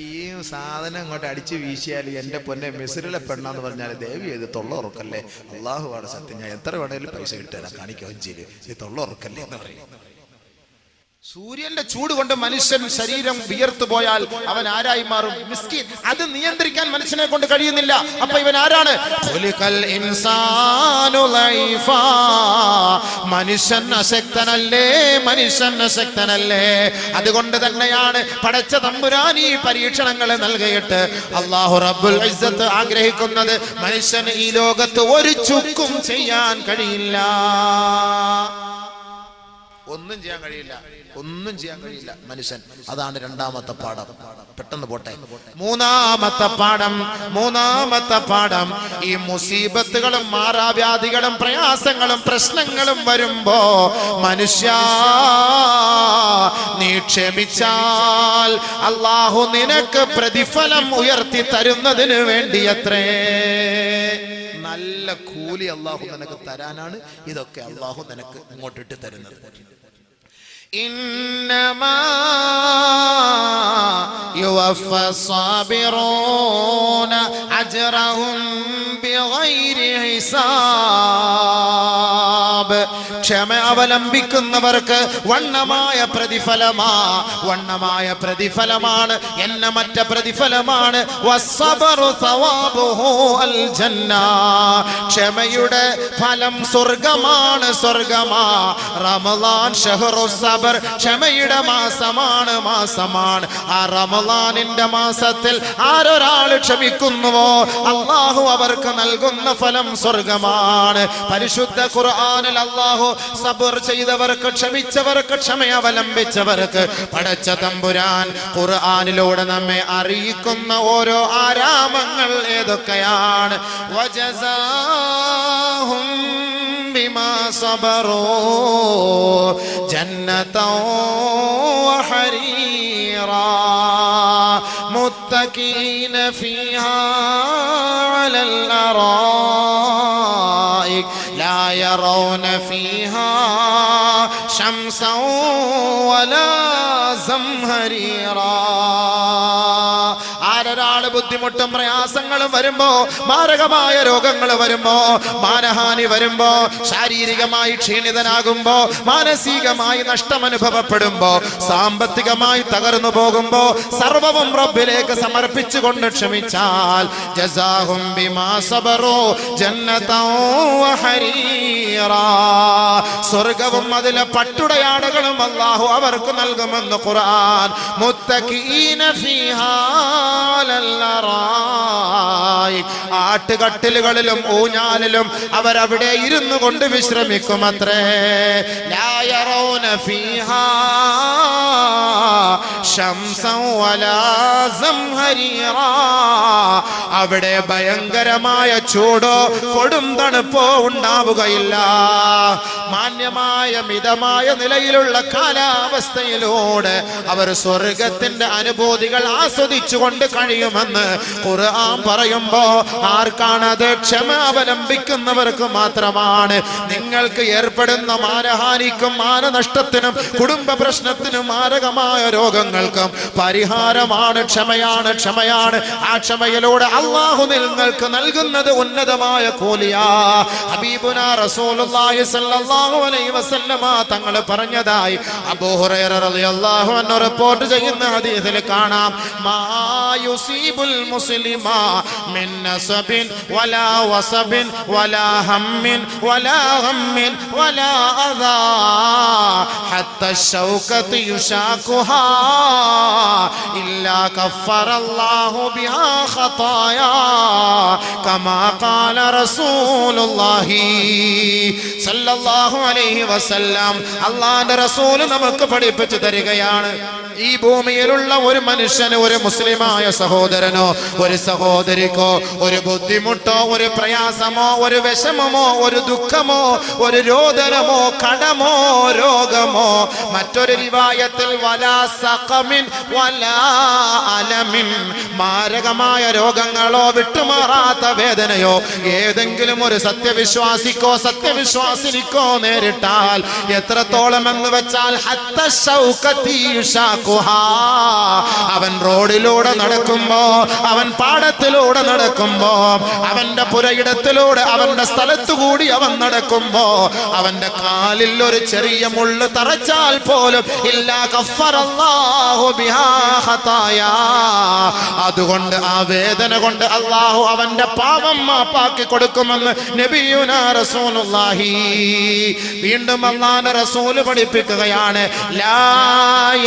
ഈ സാധനം അങ്ങോട്ട് അടിച്ചു വീശിയാൽ എന്റെ പൊന്നെ മിസ്രിലെ പെണ്ണാന്ന് പറഞ്ഞാൽ ദേവി ഇത് തൊള്ള ഉറക്കല്ലേ. അള്ളാഹുവാണ് സത്യം, ഞാൻ എത്ര വേണേലും പൈസ കിട്ടുക കാണിക്കുകയും ചെയ്യും. ഈ തൊള്ള ഉറക്കല്ലേ എന്ന് പറയും. സൂര്യന്റെ ചൂട് കൊണ്ട് മനുഷ്യൻ ശരീരം വിയർത്തു പോയാൽ അവൻ ആരായി മാറും? മിസ്കീൻ. അത് നിയന്ത്രിക്കാൻ മനുഷ്യനെ കൊണ്ട് കഴിയുന്നില്ല. അപ്പൊ ഇവൻ ആരാണ്? മനുഷ്യൻ അശക്തനല്ലേ. അതുകൊണ്ട് തന്നെയാണ് പടച്ച തമ്പുരാൻ ഈ പരീക്ഷണങ്ങളെ നൽകിയിട്ട് അല്ലാഹു റബ്ബുൽ ഇസ്സത്ത് ആഗ്രഹിക്കുന്നത് മനുഷ്യന് ഈ ലോകത്ത് ഒരു ചുക്കും ചെയ്യാൻ കഴിയില്ല. ഒന്നും ചെയ്യാൻ കഴിയില്ല മനുഷ്യൻ. അതാണ് 2ാമത്തെ പാഠം. പെട്ടെന്ന് പോട്ടെ. മൂന്നാമത്തെ പാഠം ഈ മുസീബത്തുകളും മാറാവ്യാധികളും പ്രയാസങ്ങളും പ്രശ്നങ്ങളും വരുമ്പോ മനുഷ്യ നീ ക്ഷമിച്ചാൽ അല്ലാഹു നിനക്ക് പ്രതിഫലം ഉയർത്തി തരുന്നതിന് വേണ്ടിയത്രേ. നല്ല കൂലി അല്ലാഹു നിനക്ക് തരാനാണ് ഇതൊക്കെ അല്ലാഹു നിനക്ക് ഇങ്ങോട്ടിട്ട് തരുന്നത്. ഇന്നമാ യുവഫ സാബിറൂന അജ്റഹും ബിഗൈരി ഹിസാബ്. ക്ഷമ അവലംബിക്കുന്നവർക്ക് വണ്ണമായ പ്രതിഫലമാണ്, എണ്ണമറ്റ പ്രതിഫലമാണ്. വസ്സബറു സവാബുഹു അൽ ജന്ന. ക്ഷമയുടെ ഫലം സ്വർഗമാണ്. റമളാൻ ഷഹ്റു സബർ. ക്ഷമയുടെ മാസമാണ്. ആ റമളാനിന്റെ മാസത്തിൽ ആരൊരാൾ ക്ഷമിക്കുന്നുവോ അല്ലാഹു അവർക്ക് നൽകുന്ന ഫലം സ്വർഗമാണ്. പരിശുദ്ധ ഖുർആനിൽ അല്ലാഹു സബർ ചെയ്തവർക്ക്, ക്ഷമിച്ചവർക്ക്, ക്ഷമ അവലംബിച്ചവർക്ക് പടച്ച തമ്പുരാൻ ഖുർആനിലൂടെ നമ്മെ അറിയിക്കുന്ന ഓരോ ആരാമങ്ങൾ ഏതൊക്കെയാണ്? വജസാഹും ബിമാ സബറൂ ജന്നതൻ വഹരീറാ മുത്തഖീന ഫീഹാ അലൽ അറായിക് ലാ യറൗന ഫീഹാ ശംസൻ വലാ സംഹരീറാ. ആരൊരാൾ ബുദ്ധിമുട്ടും പ്രയാസങ്ങളും വരുമ്പോ, മാരകമായ രോഗങ്ങൾ വരുമ്പോ, മാനഹാനി വരുമ്പോ, ശാരീരികമായി ക്ഷീണിതനാകുമ്പോ, മാനസികമായി നഷ്ടം അനുഭവപ്പെടുമ്പോ, സാമ്പത്തികമായി തകർന്നു പോകുമ്പോ സർവവും റബ്ബിലേക്ക് സമർപ്പിച്ചുകൊണ്ട് ക്ഷമിച്ചാൽ ജസാഹും ബിമാ സബറു ജന്നതൻ വഹരീറാ, സ്വർഗ്ഗവും അതിലെ പട്ടുടയാടകളും അല്ലാഹു അവർക്ക് നൽകുമെന്ന് ഖുർആൻ. മുത്തഖീന ഫീഹാ അലൽ അറായിക്, ആട്ടുകട്ടിലുകളിലും ഊഞ്ഞാലിലും അവരവിടെ ഇരുന്നു കൊണ്ട് വിശ്രമിക്കുമത്രേ. ലാ യറൗന ഫീഹാ ശംസൻ വലാ സംഹരീറാ, അവിടെ ഭയങ്കരമായ ചൂടോ കൊടും തണുപ്പോ ഉണ്ടാവുകയില്ല. മാന്യമായ മിതമായ നിലയിലുള്ള കാലാവസ്ഥയിലൂടെ അവർ സ്വർഗത്തിന്റെ അനുഭൂതികൾ ആസ്വദിച്ചുകൊണ്ട് കഴിയുമെന്ന് ഖുർആൻ പറയുമ്പോ ആർക്കാണത്? ക്ഷമ അവലംബിക്കുന്നവർക്ക് മാത്രമാണ്. നിങ്ങൾക്ക് ഏർപ്പെടുന്ന മാനഹാനിക്കും മാനനഷ്ടത്തിനും കുടുംബ പ്രശ്നത്തിനും മാരകമായ രോഗങ്ങൾക്കും പരിഹാരമാണ് ക്ഷമയാണ്. ക്ഷമയാണ്. ആ ക്ഷമയിലൂടെ അല്ലാഹു നിങ്ങൾക്ക് നൽകുന്നത് ഉന്നതമായ കൂലിയാ. ഹബീബുനാ റസൂലുള്ളാഹി സ്വല്ലല്ലാഹു അലൈഹി വസല്ലമ തങ്ങൾ പറഞ്ഞതായി അബൂ ഹുറൈറ റളിയല്ലാഹു അൻഹു റിപ്പോർട്ട് ചെയ്യുന്ന ഹദീസിൽ കാണാം, മാ യുസീബുൽ മുസ്ലിമ മിൻ നസബിൻ വലാ വസബിൻ വലാ ഹമ്മിൻ വലാ ഗമ്മിൻ വലാ അദാ ഹത്താ ശൗകതി യുശാഖുഹാ ഇല്ലാ കഫറല്ലാഹു ബിഹാ ഖതായാ കമാ ഖാല റസൂലുള്ളാഹി സല്ലല്ലാഹു അലൈഹി വസല്ലം. അല്ലാഹുവിന്റെ റസൂൽ നമുക്ക് പഠിപ്പിച്ചു തരികയാണ്, ഈ ഭൂമിയിലുള്ള ഒരു മനുഷ്യന്, ഒരു മുസ്ലിമായ സഹോദരനോ ഒരു സഹോദരിക്കോ ഒരു ബുദ്ധിമുട്ടോ ഒരു പ്രയാസമോ ഒരു വിഷമമോ ഒരു ദുഃഖമോ ഒരു രോദനമോ കടമോ രോഗമോ, മറ്റൊരു റിവായത്തിൽ വലാ സഖമിൻ വലാ അലമിൻ, മാരകമായ രോഗങ്ങളോ വിട്ടുമാറാത്ത വേദനയോ ഏതെങ്കിലും ഒരു സത്യവിശ്വാസിക്കോ സത്യവിശ്വാസിനിക്കോ നേരിട്ടാൽ എത്രത്തോളം എന്ന് വെച്ചാൽ ഹത്ത ശൗകതി യുശാഖുഹാ, അവൻ റോഡിലൂടെ നടക്കുമ്പോ, അവൻ പാടത്തിലൂടെ നടക്കുമ്പോ, അവന്റെ പുരയിടത്തിലൂടെ അവന്റെ സ്ഥലത്തുകൂടി അവൻ നടക്കുമ്പോ അവന്റെ കാലിൽ ഒരു ചെറിയ മുള്ള് തറച്ചാൽ പോലും ഇല്ലാ കഫറല്ലാഹു ബിഹാ ഖതായാ, അതുകൊണ്ട് ആ വേദന കൊണ്ട് അല്ലാഹു അവന്റെ പാപം മാപ്പാക്കി കൊടുക്കുമെന്ന് നബിയുനാ റസൂലുള്ളാഹി. വീണ്ടും അല്ലാഹുവിന്റെ റസൂൽ പഠിപ്പിക്കുകയാണ്, ലാ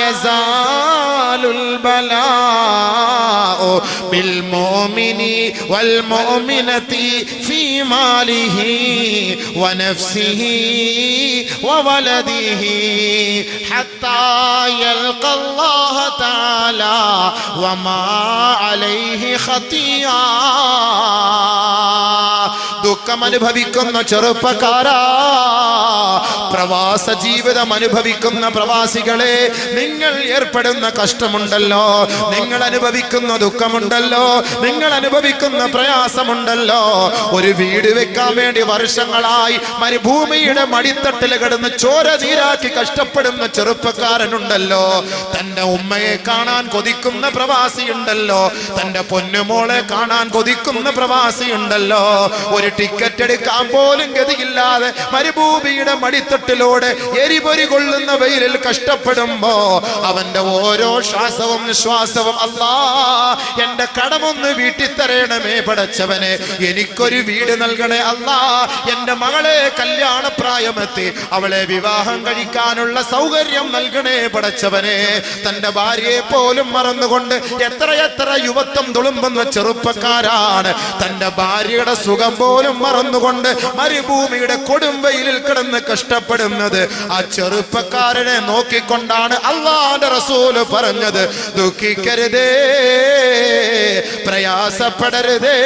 യസാലുൽ ബലാഉ ബിൽ മുഅ്മിനി വൽ മുഅ്മിനതി ഫീ മാലിഹി വനഫ്സിഹി വവലദിഹി ഹത്താ യൽഖല്ലാഹ തആല വമാ അലൈഹി ഖതിയാ. ദുഃഖം അനുഭവിക്കുന്ന ചെറുപ്പക്കാരാ, പ്രവാസ ജീവിതം അനുഭവിക്കുന്ന പ്രവാസികളെ, നിങ്ങൾ ഏർപ്പെടുന്ന കഷ്ടമുണ്ടല്ലോ, നിങ്ങൾ അനുഭവിക്കുന്ന ദുഃഖമുണ്ടല്ലോ, നിങ്ങൾ അനുഭവിക്കുന്ന പ്രയാസമുണ്ടല്ലോ, ഒരു വീട് വെക്കാൻ വേണ്ടി വർഷങ്ങളായി മരുഭൂമിയുടെ മടിത്തട്ടിൽ കിടന്ന് ചോര നീരാക്കി കഷ്ടപ്പെടുന്ന ചെറുപ്പക്കാരനുണ്ടല്ലോ, തന്റെ ഉമ്മയെ കാണാൻ കൊതിക്കുന്ന പ്രവാസിയുണ്ടല്ലോ, തന്റെ പൊന്നുമോളെ കാണാൻ കൊതിക്കുന്ന പ്രവാസിയുണ്ടല്ലോ, ഒരു ടിക്കറ്റ് എടുക്കാൻ പോലും ഗതിയില്ലാതെ മരുഭൂമിയുടെ മടിത്തട്ടിലൂടെ എരിപൊരി കൊള്ളുന്ന വെയിലിൽ കഷ്ടപ്പെടുമ്പോ അവന്റെ ഓരോ ശ്വാസവും നിശ്വാസവും അല്ലാ എന്റെ കടമൊന്ന് വീട്ടിത്തരണമേ പടച്ചവനെ, എനിക്കൊരു വീട് നൽകണേ അല്ലാ, എന്റെ മകളെ കല്യാണ പ്രായമെത്തി അവളെ വിവാഹം കഴിക്കാനുള്ള സൗകര്യം നൽകണേ പടച്ചവനെ. തന്റെ ഭാര്യയെ പോലും മറന്നുകൊണ്ട് എത്രയെത്ര യുവത്വം തുളുമ്പുന്ന ചെറുപ്പക്കാരാണ് തന്റെ ഭാര്യയുടെ സുഖം പോലും മറന്നുകൊണ്ട് മരുഭൂമിയുടെ കൊടുംവെയിലിൽ കിടന്ന് കഷ്ടപ്പെടുന്നത്. ആ ചെറുപ്പക്കാരനെ നോക്കിക്കൊണ്ടാണ് അല്ലാഹുവിന്റെ റസൂല് പറഞ്ഞത്, ദുഃഖിക്കരുതേ, പ്രയാസപ്പെടരുതേ,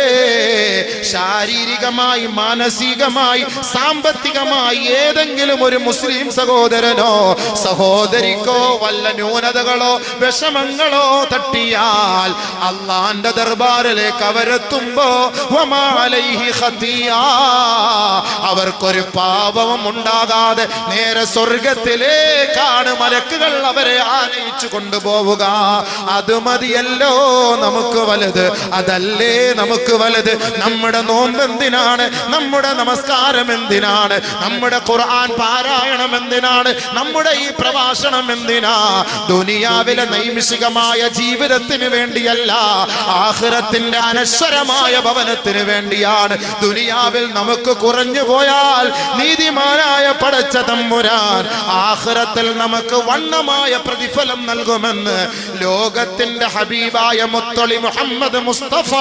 ശാരീരികമായി മാനസികമായി സാമ്പത്തികമായി ഏതെങ്കിലും ഒരു മുസ്ലിം സഹോദരനോ സഹോദരിക്കോ വല്ല ന്യൂനതകളോ വിഷമങ്ങളോ തട്ടിയാൽ അല്ലാഹുവിന്റെ ദർബാറിലേക്ക് അവരെത്തുമ്പോ വമാ അലൈഹി ഖതിയ, അവർക്കൊരു പാപവും ഉണ്ടാകാതെ നേരെ സ്വർഗത്തിലേക്കാണ് മലക്കുകൾ അവരെ ആനയിച്ചു കൊണ്ടുപോവുക. അത് മതിയല്ലോ നമുക്ക് വലുത്, അതല്ലേ നമുക്ക് വലുത്. നമ്മുടെ നോമ്പ് എന്തിനാണ്? നമ്മുടെ നമസ്കാരം എന്തിനാണ്? നമ്മുടെ ഖുർആൻ പാരായണം എന്തിനാണ്? നമ്മുടെ ഈ പ്രഭാഷണം എന്തിനാ? ദുനിയാവിലെ നൈമിഷികമായ ജീവിതത്തിന് വേണ്ടിയല്ല, ആഖിറത്തിന്റെ അനശ്വരമായ ഭവനത്തിന് വേണ്ടിയാണ്. ദുനിയാവിൽ നമുക്ക് കുറഞ്ഞു പോയാൽ നീതിമാനായ പടച്ച തമ്പുരാൻ ആഖിറത്തിൽ നമുക്ക് വണ്ണമായ പ്രതിഫലം നൽകുമെന്ന് ലോകത്തിന്റെ ഹബീബായ മുത്തളി മുഹമ്മദ് മുസ്തഫ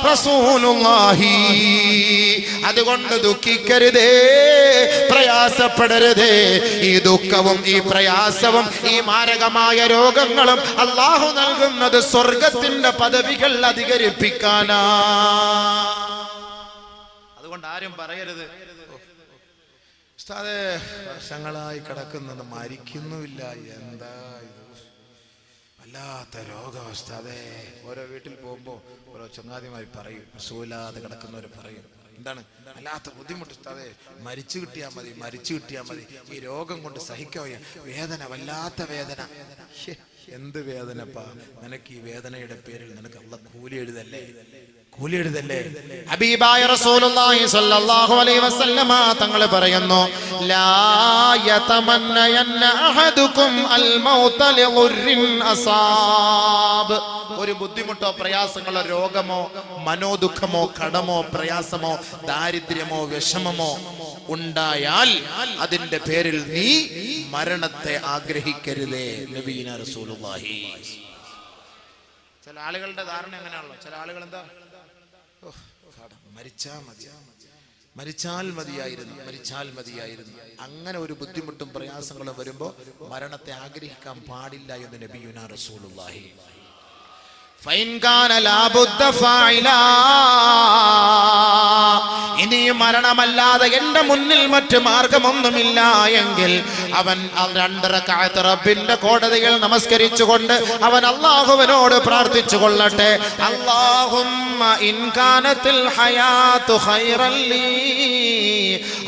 റസൂലുള്ളാഹി. അതുകൊണ്ട് ദുഃഖിക്കരുതേ, പ്രയാസപ്പെടരുതേ. ഈ ദുഃഖവും ഈ പ്രയാസവും ഈ മാരകമായ രോഗങ്ങളും അല്ലാഹു നൽകുന്നത് സ്വർഗത്തിന്റെ പദവികൾ അധികരിപ്പിക്കാനാ. അതുകൊണ്ട് ആരും പറയരുത് ഉസ്താദേ വർഷങ്ങളായി കിടക്കുന്നത് മരിക്കുന്നുമില്ല, എന്താ ഇത് വല്ലാത്ത രോഗം ഉസ്താദേ. ഓരോ വീട്ടിൽ പോകുമ്പോ ഓരോ ചങ്ങാതിമാർ പറയും, സൂലാതെ കിടക്കുന്നവർ പറയും, എന്താണ് വല്ലാത്ത ബുദ്ധിമുട്ട് ഉസ്താദേ, മരിച്ചു കിട്ടിയാൽ മതി, മരിച്ചു കിട്ടിയാൽ മതി, ഈ രോഗം കൊണ്ട് സഹിക്കാൻ വേദന, വല്ലാത്ത വേദന. എന്ത് വേദനപ്പാ നിനക്ക്? ഈ വേദനയുടെ പേരിൽ നിനക്ക് അല്ലാഹ് കൂലി എഴുതല്ലേ, കൂലി എഴുതല്ലേ? ഹബീബായ റസൂലുള്ളാഹി സ്വല്ലല്ലാഹു അലൈഹി വസല്ലമ തങ്ങൾ പറയുന്നു, ലാ യതമന്നയന്ന അഹദുകും അൽ മൗത ലിഗുർരിൻ അസാബ്. ഒരു ബുദ്ധിമുട്ടോ പ്രയാസങ്ങളോ രോഗമോ മനോദുഃഖമോ കടമോ പ്രയാസമോ ദാരിദ്ര്യമോ വിഷമമോ ഉണ്ടായാൽ അതിന്റെ പേരിൽ നീ മരണത്തെ ആഗ്രഹിക്കരുതേ. നബിയിന റസൂലുള്ളാഹി. ചില ആളുകളുടെ ധാരണ എങ്ങനെയാണല്ലോ, ചില ആളുകൾ എന്താ, മരിച്ചാൽ മതി, മരിച്ചാൽ മതിയായിരുന്നു, മരിച്ചാൽ മതിയായിരുന്നു. അങ്ങനെ ഒരു ബുദ്ധിമുട്ടും പ്രയാസങ്ങളും വരുമ്പോ മരണത്തെ ആഗ്രഹിക്കാൻ പാടില്ല എന്ന് നബിയുന റസൂലുള്ളാഹി. ഇനി മരണമല്ലാതെ എന്റെ മുന്നിൽ മറ്റു മാർഗമൊന്നുമില്ല എങ്കിൽ അവൻ 2 റക്അത്ത് റബ്ബിന്റെ കോടതിയിൽ നമസ്കരിച്ചുകൊണ്ട് അവൻ അല്ലാഹുവിനോട് പ്രാർത്ഥിച്ചു കൊള്ളട്ടെ, അല്ലാഹുമ്മ ഇൻ കാനത്തിൽ ഹയാതു ഖൈറൻ ലീ,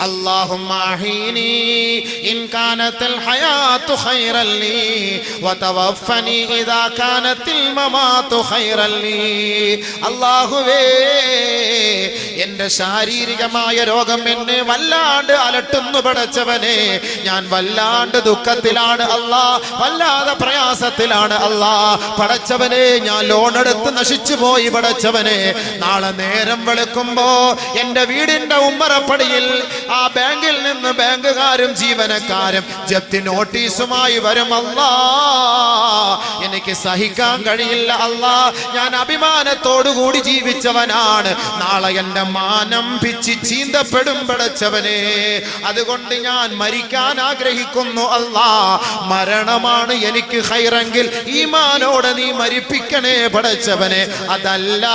അല്ലാഹുമ്മ അഹീനി ഇൻ കാനത്തിൽ ഹയാതു ഖൈറൻ ലീ വതവഫനി ഇദാ കാനത്തിൽ മമാതു ഖൈറൻ ലീ. അല്ലാഹുവേ, എന്റെ ശാരീരികമായ രോഗം എന്നെ വല്ലാണ്ട് അലട്ടുന്നു പടച്ചവനെ, ഞാൻ വല്ലാണ്ട് ദുഃഖത്തിലാണ് അല്ലാ, വല്ലാതെ പ്രയാസത്തിലാണ് അല്ലാ. പടച്ചവനെ, ഞാൻ ലോൺ എടുത്ത് നശിച്ചു പോയി പടച്ചവനെ. നാളെ നേരം വെളുക്കുമ്പോ എന്റെ വീടിന്റെ ഉമ്മറപ്പടിയിൽ ആ ബാങ്കിൽ നിന്ന് ബാങ്കുകാരും ജീവനക്കാരും ജപ്തി നോട്ടീസുമായി വരും അല്ലാ. എനിക്ക് സഹിക്കാൻ കഴിയില്ല അല്ലാ. ഞാൻ അഭിമാനത്തോടുകൂടി ജീവിച്ചവനാണ്, നാളെ എന്റെ മാനം പിച്ചി ചീന്തപ്പെടും പടച്ചവനെ. അതുകൊണ്ട് ഞാൻ മരിക്കാൻ ആഗ്രഹിക്കുന്നു അല്ലാ. മരണമാണ് എനിക്ക് ഖൈറെങ്കിൽ ഈമാനോടെ നീ മരിപ്പിക്കണേ പടച്ചവനെ. അതല്ല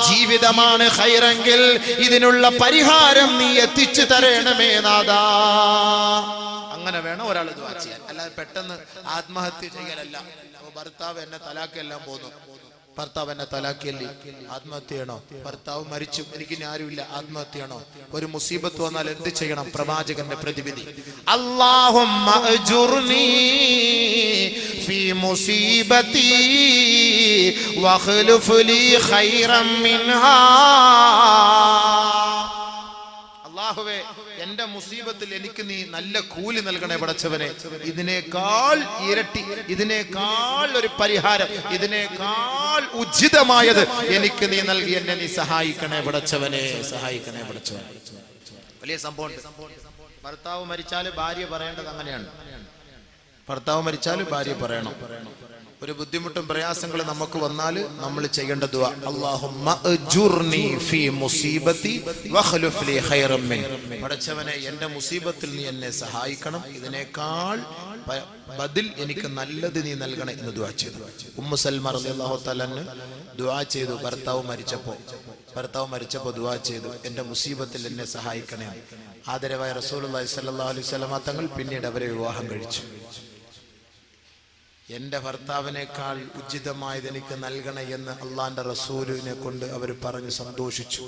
ജീവിതമാണ് ഖൈറെങ്കിൽ ഇതിനുള്ള പരിഹാരം നീ എത്തിച്ചു തരണമേ നാഥാ. അങ്ങനെ വേണം ഒരാൾ ദുആ ചെയ്യാൻ, അല്ലാതെ പെട്ടെന്ന് ആത്മഹത്യ ചെയ്യലല്ല. ഭർത്താവ് എന്നെ തലാക്കെല്ലാം പോന്നു, ഭർത്താവ് എന്നെ തലാക്കിയല്ലേ, ആത്മഹത്യ ചെയ്യണോ? ഭർത്താവ് മരിച്ചു, എനിക്ക് ഇനി ആരുമില്ല, ആത്മഹത്യ ചെയ്യണോ? ഒരു മുസീബത്ത് വന്നാൽ എന്ത് ചെയ്യണം? പ്രവാചകന്റെ പ്രതിവിധി, അല്ലാഹുമ്മ അജുർനി ഫീ മുസീബതി വഖ്ലുഫ് ലീ ഖൈറൻ മിൻഹാ. അല്ലാഹുവേ, എന്റെ മുസീബത്തിൽ എനിക്ക് നീ നല്ല കൂലി നൽകണേ പടച്ചവനെ. ഇതിനേക്കാൾ ഇരട്ടി, ഇതിനേക്കാൾ ഒരു പരിഹാരം, ഇതിനേക്കാൾ ഉചിതമായത് എനിക്ക് നീ നൽകി എന്നെ നീ സഹായിക്കണേ പടച്ചവനെ, സഹായിക്കണേ പടച്ചവനെ. വലിയ സംഭവം. ഭർത്താവ് മരിച്ചാൽ ഭാര്യ പറയേണ്ടത് അങ്ങനെയാണ്. ഭർത്താവ് മരിച്ചാൽ ഭാര്യ പറയണം. ഒരു ബുദ്ധിമുട്ടും പ്രയാസങ്ങളും നമുക്ക് വന്നാൽ നമ്മൾ ചെയ്യേണ്ട ദുആ, അല്ലാഹുമ്മ അജുർനി ഫീ മുസീബതി വഖ്ലുഫ് ലീ ഖൈറൻ മിൻ. പടച്ചവനെ, എന്റെ മുസീബത്തിൽ നീ എന്നെ സഹായിക്കണം, ഇതിനേക്കാൾ ബദൽ എനിക്ക് നല്ലത് നീ നൽകണേ എന്ന് ദുആ ചെയ്തു. ഉമ്മു സൽമ റളിയല്ലാഹു തആല ദുആ ചെയ്തു. ഭർത്താവ് മരിച്ചപ്പോൾ ദുആ ചെയ്തു, എന്റെ മുസീബത്തിൽ എന്നെ സഹായിക്കണേ. ആദരവായ റസൂലുള്ളാഹി സ്വല്ലല്ലാഹു അലൈഹി വസല്ലം തങ്ങൾ പിന്നീട് അവരെ വിവാഹം കഴിച്ചു. എൻ്റെ ഭർത്താവിനേക്കാൾ ഉചിതമായത് എനിക്ക് നൽകണേ എന്ന് അള്ളാന്റെ റസൂലിനെ കൊണ്ട് അവർ പറഞ്ഞ് സന്തോഷിച്ചു.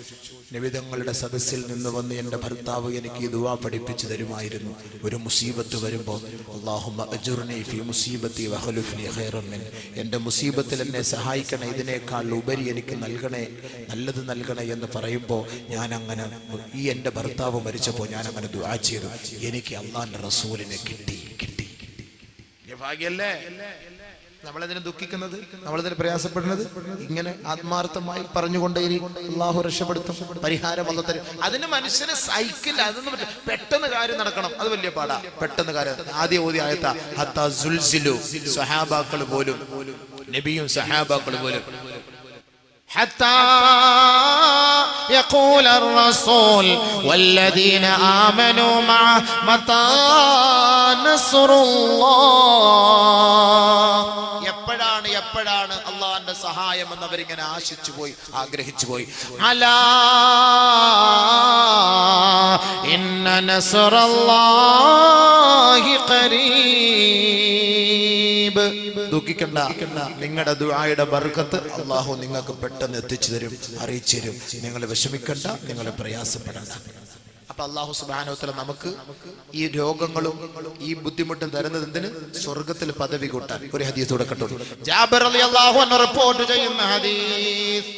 നബിതങ്ങളുടെ സദസ്സിൽ നിന്ന് വന്ന് എൻ്റെ ഭർത്താവ് എനിക്ക് ഈ ദുആ പഠിപ്പിച്ചു തരുമായിരുന്നു. ഒരു മുസീബത്ത് വരുമ്പോൾ അല്ലാഹുമ്മ അജ്റുനി ഫീ മുസീബത്തി വഖ്ലുഫ്നി ഖൈറൻ മിൻ, എൻ്റെ മുസീബത്തിൽ എന്നെ സഹായിക്കണേ, ഇതിനേക്കാൾ ഉപരി എനിക്ക് നൽകണേ, നല്ലത് നൽകണേ എന്ന് പറയുമ്പോൾ ഞാൻ അങ്ങനെ ഈ എൻ്റെ ഭർത്താവ് മരിച്ചപ്പോൾ ഞാൻ അങ്ങനെ ദുആ ചെയ്തു. എനിക്ക് അള്ളാന്റെ റസൂലിനെ കിട്ടി. ഭാഗ്യല്ലേ നമ്മളതിനെ ദുഃഖിക്കുന്നത്, നമ്മളതിന് പ്രയാസപ്പെടുന്നത്? ഇങ്ങനെ ആത്മാർത്ഥമായി പറഞ്ഞുകൊണ്ടേയിരിക്കും. അള്ളാഹു രക്ഷപ്പെടുത്തും, പരിഹാരം അല്ലാഹു തരും. അതിന് മനുഷ്യന് സൈക്കിൾ അതൊന്നും പെട്ടെന്ന് കാര്യം നടക്കണം, അത് വലിയ പാടാ. പെട്ടെന്ന് കാര്യം ആദ്യ ഓതി ആയത്താ ഹത്താ സുൽസിലു, സഹാബാക്കൾ പോലും, നബിയും സഹാബാക്കൾ പോലും حتى يقول الرسول والذين آمنوا معه متى نصر الله. എപ്പോഴാണ് അള്ളാഹുവിന്റെ സഹായം എന്ന് അവരിങ്ങനെ ആശിച്ചു പോയി, ആഗ്രഹിച്ചു പോയി. അലാ ഇന്ന നസ്റല്ലാഹി ഖരീബ്. ദുഃഖിക്കണ്ട, നിങ്ങളുടെ ദുആയുടെ ബർക്കത്ത് അള്ളാഹു നിങ്ങൾക്ക് പെട്ടെന്ന് എത്തിച്ചു തരും, അറിയിച്ചു തരും. നിങ്ങൾ വിഷമിക്കണ്ട, നിങ്ങൾ പ്രയാസപ്പെടണ്ട. അപ്പൊ അല്ലാഹു സുബ്ഹാനഹു വ തആല നമുക്ക് ഈ രോഗങ്ങളും ഈ ബുദ്ധിമുട്ടും തരുന്നത് എന്തിന്? സ്വർഗ്ഗത്തിൽ പദവി കൂട്ടാൻ. ഒരു ഹദീസ് കൊടുക്കട്ടെ. ജാബിർ റളിയല്ലാഹു അൻഹു റിപ്പോർട്ട് ചെയ്യുന്ന ഹദീസ്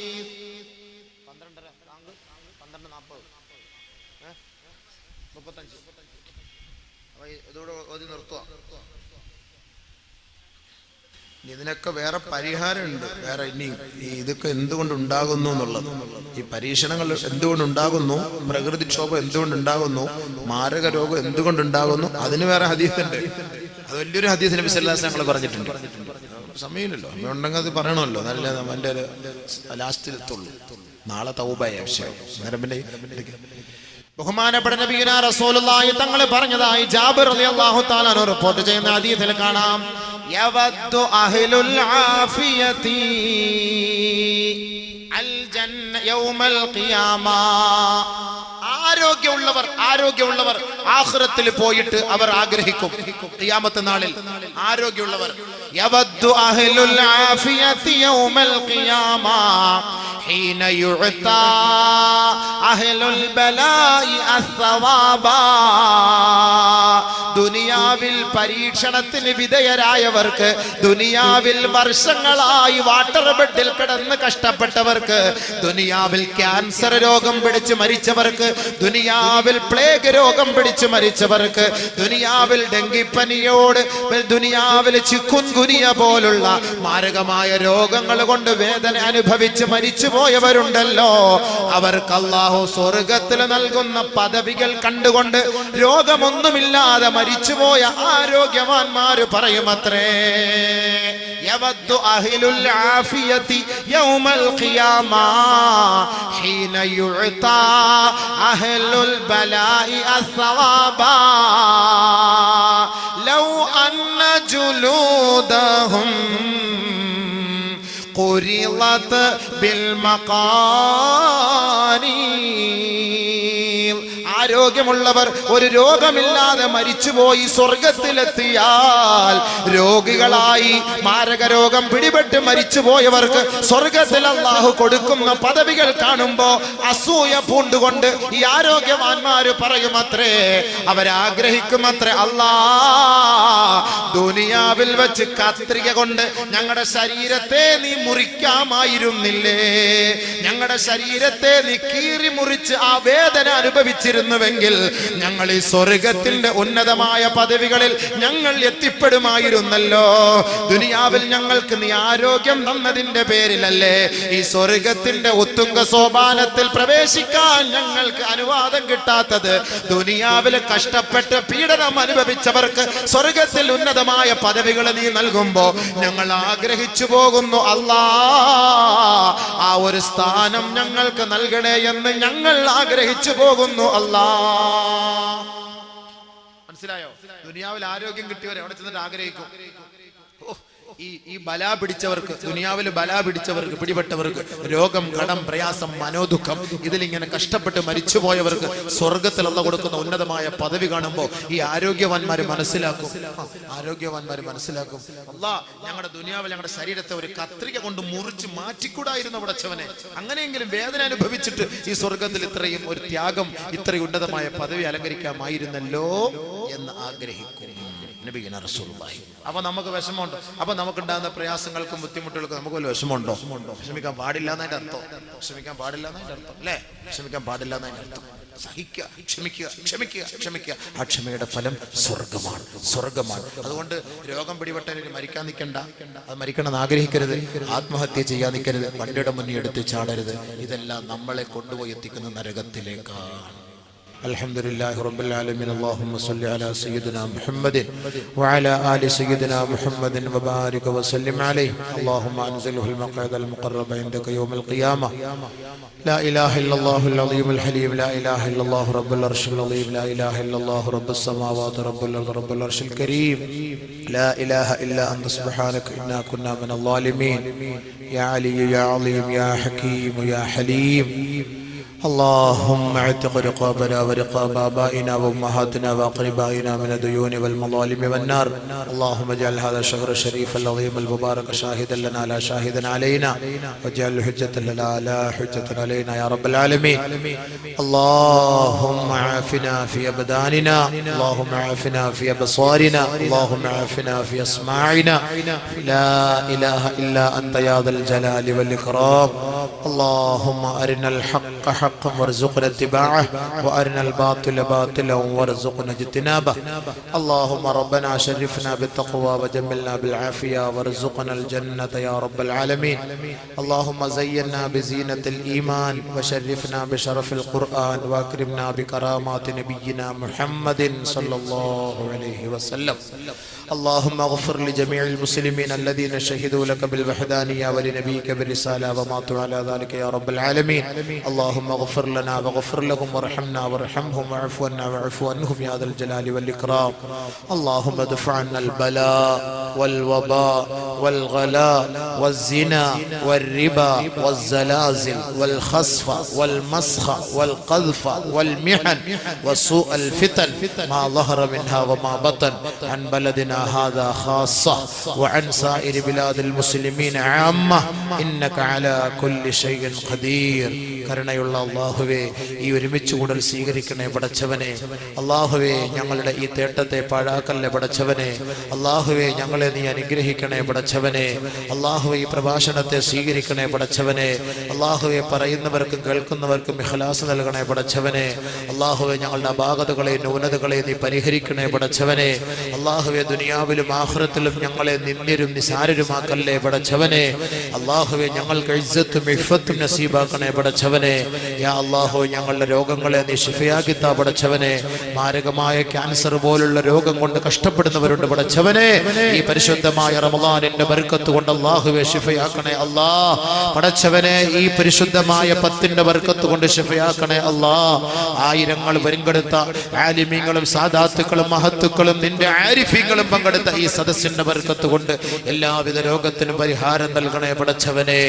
12:35 ഇതിനൊക്കെ വേറെ പരിഹാരമുണ്ട്. വേറെ ഇനി ഇതൊക്കെ എന്തുകൊണ്ടുണ്ടാകുന്നു എന്നുള്ളത്, ഈ പരീക്ഷണങ്ങൾ എന്തുകൊണ്ടുണ്ടാകുന്നു, പ്രകൃതിക്ഷോഭം എന്തുകൊണ്ടുണ്ടാകുന്നു, മാരക രോഗം എന്തുകൊണ്ടുണ്ടാകുന്നു, അതിന് വേറെ ഹദീസുണ്ട്. അത് വലിയൊരു ഹദീസ് നബി സല്ലല്ലാഹു അലൈഹി വസല്ലം പറഞ്ഞിട്ടുണ്ട്. സമയമില്ലല്ലോ, ഉണ്ടെങ്കിൽ അത് പറയണമല്ലോ, നല്ല എൻ്റെ ലാസ്റ്റിലെത്തുള്ളൂ. നാളെ തൗബയാ വിഷയം. നേരം പിന്നെ ബഹുമാനപ്പെട്ട നബിയുനാ റസൂലുള്ളാഹി തങ്ങൾ പറഞ്ഞതായി ജാബിർ റളിയല്ലാഹു തആല അൻഹു റിപ്പോർട്ട് ചെയ്യുന്ന ഹദീസിൽ കാണാം. യവദ്ദു അഹ്ലുൽ ആഫിയതി അൽ ജന്ന യൗമൽ ഖിയാമ. ആരോഗ്യമുള്ളവർ ആഖിറത്തിൽ പോയിട്ട് അവർ ആഗ്രഹിക്കും, ഖിയാമത്ത് നാളിൽ ആരോഗ്യമുള്ളവർ. യവദ്ദു അഹ്ലുൽ ആഫിയതി യൗമൽ ഖിയാമ ഹീന യുഅതാ അഹ്ലുൽ ബലാഇ അസ്സവാബാ. ദുനിയാവിൽ പരീക്ഷണത്തിന് വിധേയരായവർക്ക്, ദുനിയാവിൽ വർഷങ്ങളായി വാട്ടർ ബെഡിൽ കിടന്ന് കഷ്ടപ്പെട്ടവർക്ക്, ദുനിയാവിൽ ക്യാൻസർ രോഗം പിടിച്ച് മരിച്ചവർക്ക്, ദുനിയാവിൽ പ്ലേഗ് രോഗം പിടിച്ച് മരിച്ചവർക്ക്, ദുനിയാവിൽ ഡെങ്കിപ്പനിയോട്, ദുനിയാവിൽ ചിക്കുൻഗുനിയ പോലുള്ള മാരകമായ രോഗങ്ങൾ കൊണ്ട് വേദന അനുഭവിച്ച് മരിച്ചു പോയവരുണ്ടല്ലോ, അവർക്ക് അല്ലാഹു സ്വർഗ്ഗത്തിൽ നൽകുന്ന പദവികൾ കണ്ടുകൊണ്ട് രോഗമൊന്നുമില്ലാതെ മരിച്ചുപോയ ആരോഗ്യവാന്മാര് പറയുമത്രേ. യവദ്ദു അഹ്ലുൽ ആഫിയതി യൗമൽ ഖിയാമ ഹീന യുഅതാ അഹ്ലുൽ ബലാഇ അസ്സവാബാ ലൗ അന്ന ജുലൂദഹും ഖുരിളത് ബിൽ മഖാനീർ. ആരോഗ്യമുള്ളവർ ഒരു രോഗമില്ലാതെ മരിച്ചുപോയി സ്വർഗത്തിലെത്തിയാൽ, രോഗികളായി മാരക രോഗം പിടിപെട്ട് മരിച്ചുപോയവർക്ക് സ്വർഗത്തിൽ അല്ലാഹു കൊടുക്കുന്ന പദവികൾ കാണുമ്പോ അസൂയ പൂണ്ടുകൊണ്ട് ഈ ആരോഗ്യവാന്മാര് പറയുമത്രേ, അവരാഗ്രഹിക്കുമത്രേ, അല്ലാ ദുനിയാവിൽ വെച്ച് കത്രിക കൊണ്ട് ഞങ്ങളുടെ ശരീരത്തെ നീ മുറിക്കാമായിരുന്നില്ലേ, ഞങ്ങളുടെ ശരീരത്തെ നീ കീറി മുറിച്ച് ആ വേദന അനുഭവിച്ചിരുന്നുവെങ്കിൽ ഞങ്ങൾ ഈ സ്വർഗത്തിന്റെ ഉന്നതമായ പദവികളിൽ ഞങ്ങൾ എത്തിപ്പെടുമായിരുന്നല്ലോ. ദുനിയാവിൽ ഞങ്ങൾക്ക് നീ ആരോഗ്യം തന്നതിന്റെ പേരിലല്ലേ ഈ സ്വർഗത്തിന്റെ ഉത്തുംഗ സോപാനത്തിൽ പ്രവേശിക്കാൻ ഞങ്ങൾക്ക് അനുവാദം കിട്ടാത്തത്. ദുനിയാവിൽ കഷ്ടപ്പെട്ട് പീഡനം അനുഭവിച്ചവർക്ക് സ്വർഗത്തിൽ ഉന്നതമായ പദവികൾ നീ നൽകുമ്പോ ഞങ്ങൾ ആഗ്രഹിച്ചു പോകുന്നു, അല്ലാ ആ ഒരു സ്ഥാനം ഞങ്ങൾക്ക് നൽകണേ എന്ന് ഞങ്ങൾ ആഗ്രഹിച്ചു പോകുന്നു, അല്ലാ. മനസ്സിലായോ? ദുനിയാവിൽ ആരോഗ്യം കിട്ടിയവരെ അവിടെ ചെന്നിട്ട് ആഗ്രഹിക്കും, ഈ ബലാ പിടിച്ചവർക്ക്, ദുനിയാവിൽ ബലാ പിടിച്ചവർക്ക്, പിടിപെട്ടവർക്ക്, രോഗം, കടം, പ്രയാസം, മനോദുഃഖം, ഇതിലിങ്ങനെ കഷ്ടപ്പെട്ട് മരിച്ചുപോയവർക്ക് സ്വർഗത്തിൽ അല്ലാഹു കൊടുക്കുന്ന ഉന്നതമായ പദവി കാണുമ്പോൾ ഈ ആരോഗ്യവാന്മാര് മനസ്സിലാക്കും. അല്ലാഹ് ഞങ്ങളുടെ ദുനിയാവിൽ ഞങ്ങളുടെ ശരീരത്തെ ഒരു കത്രിക കൊണ്ട് മുറിച്ച് മാറ്റിക്കൂടായിരുന്നു പടച്ചവനെ. അങ്ങനെയെങ്കിലും വേദന അനുഭവിച്ചിട്ട് ഈ സ്വർഗത്തിൽ ഇത്രയും ഒരു ത്യാഗം, ഇത്രയും ഉന്നതമായ പദവി അലങ്കരിക്കാമായിരുന്നല്ലോ എന്ന് ആഗ്രഹിക്കും നബിയുന റസൂലുള്ളാഹി. അപ്പൊ നമുക്ക് വിഷമമുണ്ട്. അപ്പൊ നമുക്കുണ്ടാകുന്ന പ്രയാസങ്ങൾക്കും ബുദ്ധിമുട്ടുകൾക്കും നമുക്ക് വല്ല വിഷമമുണ്ടോ? വിഷമിക്കാൻ പാടില്ല എന്നതിന്റെ അർത്ഥം. വിഷമിക്കാൻ പാടില്ല എന്നതിന്റെ അർത്ഥം അല്ലേ? വിഷമിക്കാൻ പാടില്ല എന്നതിന്റെ അർത്ഥം. സഹിക്കുക, ക്ഷമിക്കുക. ആ ക്ഷമയുടെ ഫലം സ്വർഗമാണ്. അതുകൊണ്ട് രോഗം പിടിപെട്ടവര് മരിക്കാൻ നിൽക്കണ്ട. അത് മരിക്കണമെന്ന് ആഗ്രഹിക്കരുത്. ആത്മഹത്യ ചെയ്യാൻ നിൽക്കരുത്. വണ്ടിയുടെ മുന്നിൽ എടുത്ത് ചാടരുത്. ഇതെല്ലാം നമ്മളെ കൊണ്ടുപോയി എത്തിക്കുന്ന നരകത്തിലേക്കാണ്. الحمد لله رب العالمين. اللهم صل على سيدنا محمد وعلى آل سيدنا محمد وبارك وسلم عليه. اللهم أنزله المقعد المقرب عندك يوم القيامة. لا إله إلا الله العظيم الحليم. لا إله إلا الله رب العرش العظيم. لا إله إلا الله رب السماوات رب الأرض رب العرش الكريم. لا إله إلا أنت سبحانك إنا كنا من الظالمين. يا علي يا عظيم يا حكيم يا حليم. اللهم اعتق رقابنا ورقاب آبائنا وأمهاتنا وأقربائنا من الديون والمظالم والنار. اللهم اجعل هذا الشهر الشريف العظيم المبارك شاهدا لنا لا شاهدا علينا، واجعل حجة لنا لا حجة علينا يا رب العالمين. اللهم عافنا في أبداننا، اللهم عافنا في أبصارنا، اللهم عافنا في أسماعنا. لا إله إلا أنت يا ذا الجلال والإكرام. اللهم أرنا الحق حقا وارزقنا اتباعه، وأرنا الباطل باطلا وارزقنا اجتنابه. اللهم ربنا شرفنا بالتقوى وجملنا بالعافية وارزقنا الجنة يا رب العالمين. اللهم زينا بزينة الإيمان وشرفنا بشرف القرآن وأكرمنا بكرامات نبينا محمد صلى الله عليه وسلم. اللهم اغفر لجميع المسلمين الذين شهدوا لك بالوحدانية ولنبيك بالرسالة وماتوا على ذلك يا رب العالمين. اللهم اغفر لنا واغفر لهم وارحمنا وارحمهم واعف عنا واعف عنهم يا ذا الجلال والإكرام. اللهم ادفع عنا البلاء والوباء والغلاء والزنا والربا والزلازل والخسف والمسخ والقذف والمحن وسوء الفتن ما ظهر منها وما بطن عن بلدنا هذا خاصة وعن سائر بلاد المسلمين عامة إنك على كل شيء قدير. കരുണയുള്ള അല്ലാഹുവേ, ഈ ഒരുമിച്ച് കൂടൽ സ്വീകരിക്കണേ പടച്ചവനെ. അല്ലാഹുവേ, ഞങ്ങളുടെ ഈ തേട്ടത്തെ പാഴാക്കല്ലേ പടച്ചവനെ. അല്ലാഹുവേ, ഞങ്ങളെ നീ അനുഗ്രഹിക്കണേ പടച്ചവനെ. അല്ലാഹുവേ, ഈ പ്രഭാഷണത്തെ സ്വീകരിക്കണേ പടച്ചവനെ. അല്ലാഹുവേ, പറയുന്നവർക്കും കേൾക്കുന്നവർക്കും ഇഖ്ലാസ് നൽകണേ പടച്ചവനെ. അല്ലാഹുവേ, ഞങ്ങളുടെ അപാകതകളെ ന്യൂനതകളെ നീ പരിഹരിക്കണേ പടച്ചവനെ. അല്ലാഹുവേ, ദുനിയാവിലും ആഖിറത്തിലും ഞങ്ങളെ നിന്ദ്യരും നിസാരരുമാക്കല്ലേ പടച്ചവനെ. അല്ലാഹുവേ, ഞങ്ങൾക്ക് ഇസ്സത്തും ഇഫ്ഫത്തും നസീബാക്കണേ പടച്ചവനെ. യാ അല്ലാഹു, ഞങ്ങളുടെ രോഗങ്ങളെ നീ ശിഫയാക്കി താ പടച്ചവനെ. മാരകമായ ക്യാൻസർ പോലുള്ള രോഗം കൊണ്ട് കഷ്ടപ്പെടുന്നവരുണ്ട് പടച്ചവനെ. ഈ പരിശുദ്ധമായ റമളാനിന്റെ ബർക്കത്ത് കൊണ്ട് അല്ലാഹുവേ ശിഫയാക്കണേ അല്ലാ പടച്ചവനെ. ഈ പരിശുദ്ധമായ 10ന്റെ ബർക്കത്ത് കൊണ്ട് ശിഫയാക്കണേ അല്ലാ. ആയിരങ്ങൾ പങ്കെടുത്ത ആലിമീങ്ങളും സാദാത്തുക്കളും മഹത്തുക്കളും നിന്റെ ആരിഫീങ്ങളും പങ്കെടുത്ത ഈ സദസ്സിന്റെ ബർക്കത്ത് കൊണ്ട് എല്ലാവിധ രോഗത്തിനും പരിഹാരം നൽകണേ പടച്ചവനെ.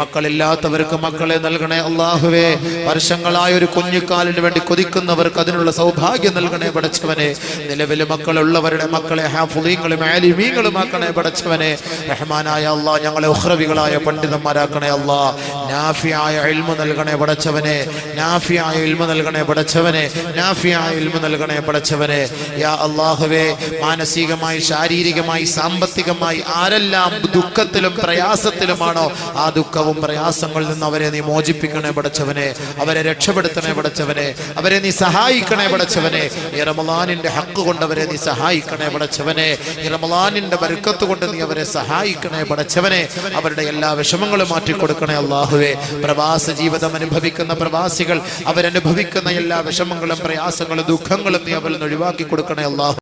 മക്കളില്ലാത്തവർക്ക് മക്കളെ നൽകണേ അല്ലാഹുവേ. വർഷങ്ങളായ ഒരു കുഞ്ഞുകാലിന് വേണ്ടി കൊതിക്കുന്നവർക്ക് അതിനുള്ള സൗഭാഗ്യം നൽകണേ പടച്ചവനെ. നിലവിലെ മക്കളുള്ളവരുടെ മക്കളെ ഹാഫിളീങ്ങളും ആലിമീങ്ങളും ആക്കണേ പടച്ചവനെ. റഹ്മാനായ അല്ലാഹ്, ഞങ്ങളെ ഉഖ്റവികളായ പണ്ഡിതന്മാരാക്കണേ അല്ലാഹ്. നാഫിയായ ഇൽമു നൽകണേ പടച്ചവനെ. നാഫിയായ ഇൽമു നൽകണേ പടച്ചവനെ. നാഫിയായ ഇൽമു നൽകണേ പടച്ചവനെ. യാ അല്ലാഹുവേ, മാനസികമായി ശാരീരികമായി സാമ്പത്തികമായി ആരെല്ലാം ദുഃഖത്തിലും പ്രയാസത്തിലുമാണോ ആ ദുഃഖവും പ്രയാസങ്ങളിൽ നിന്ന് അവരെ നീ മോചിപ്പിക്കണേ പടച്ചവനെ. അവരെ രക്ഷപ്പെടുത്തണേ പടച്ചവനെ. അവരെ നീ സഹായിക്കണേ പടച്ചവനെ. ഈ റമളാനിന്റെ ഹക്ക് കൊണ്ട് അവരെ നീ സഹായിക്കണേ പടച്ചവനെ. ഈ റമളാനിന്റെ ബർക്കത്ത് കൊണ്ട് നീ അവരെ സഹായിക്കണേ പടച്ചവനെ. അവരുടെ എല്ലാ വിഷമങ്ങളും മാറ്റിക്കൊടുക്കണേ അല്ലാഹുവേ. പ്രവാസ ജീവിതം അനുഭവിക്കുന്ന പ്രവാസികൾ അവരനുഭവിക്കുന്ന എല്ലാ വിഷമങ്ങളും പ്രയാസങ്ങളും ദുഃഖങ്ങളും നീ അവരിൽ നിന്ന് ഒഴിവാക്കി കൊടുക്കണേ അല്ലാഹു.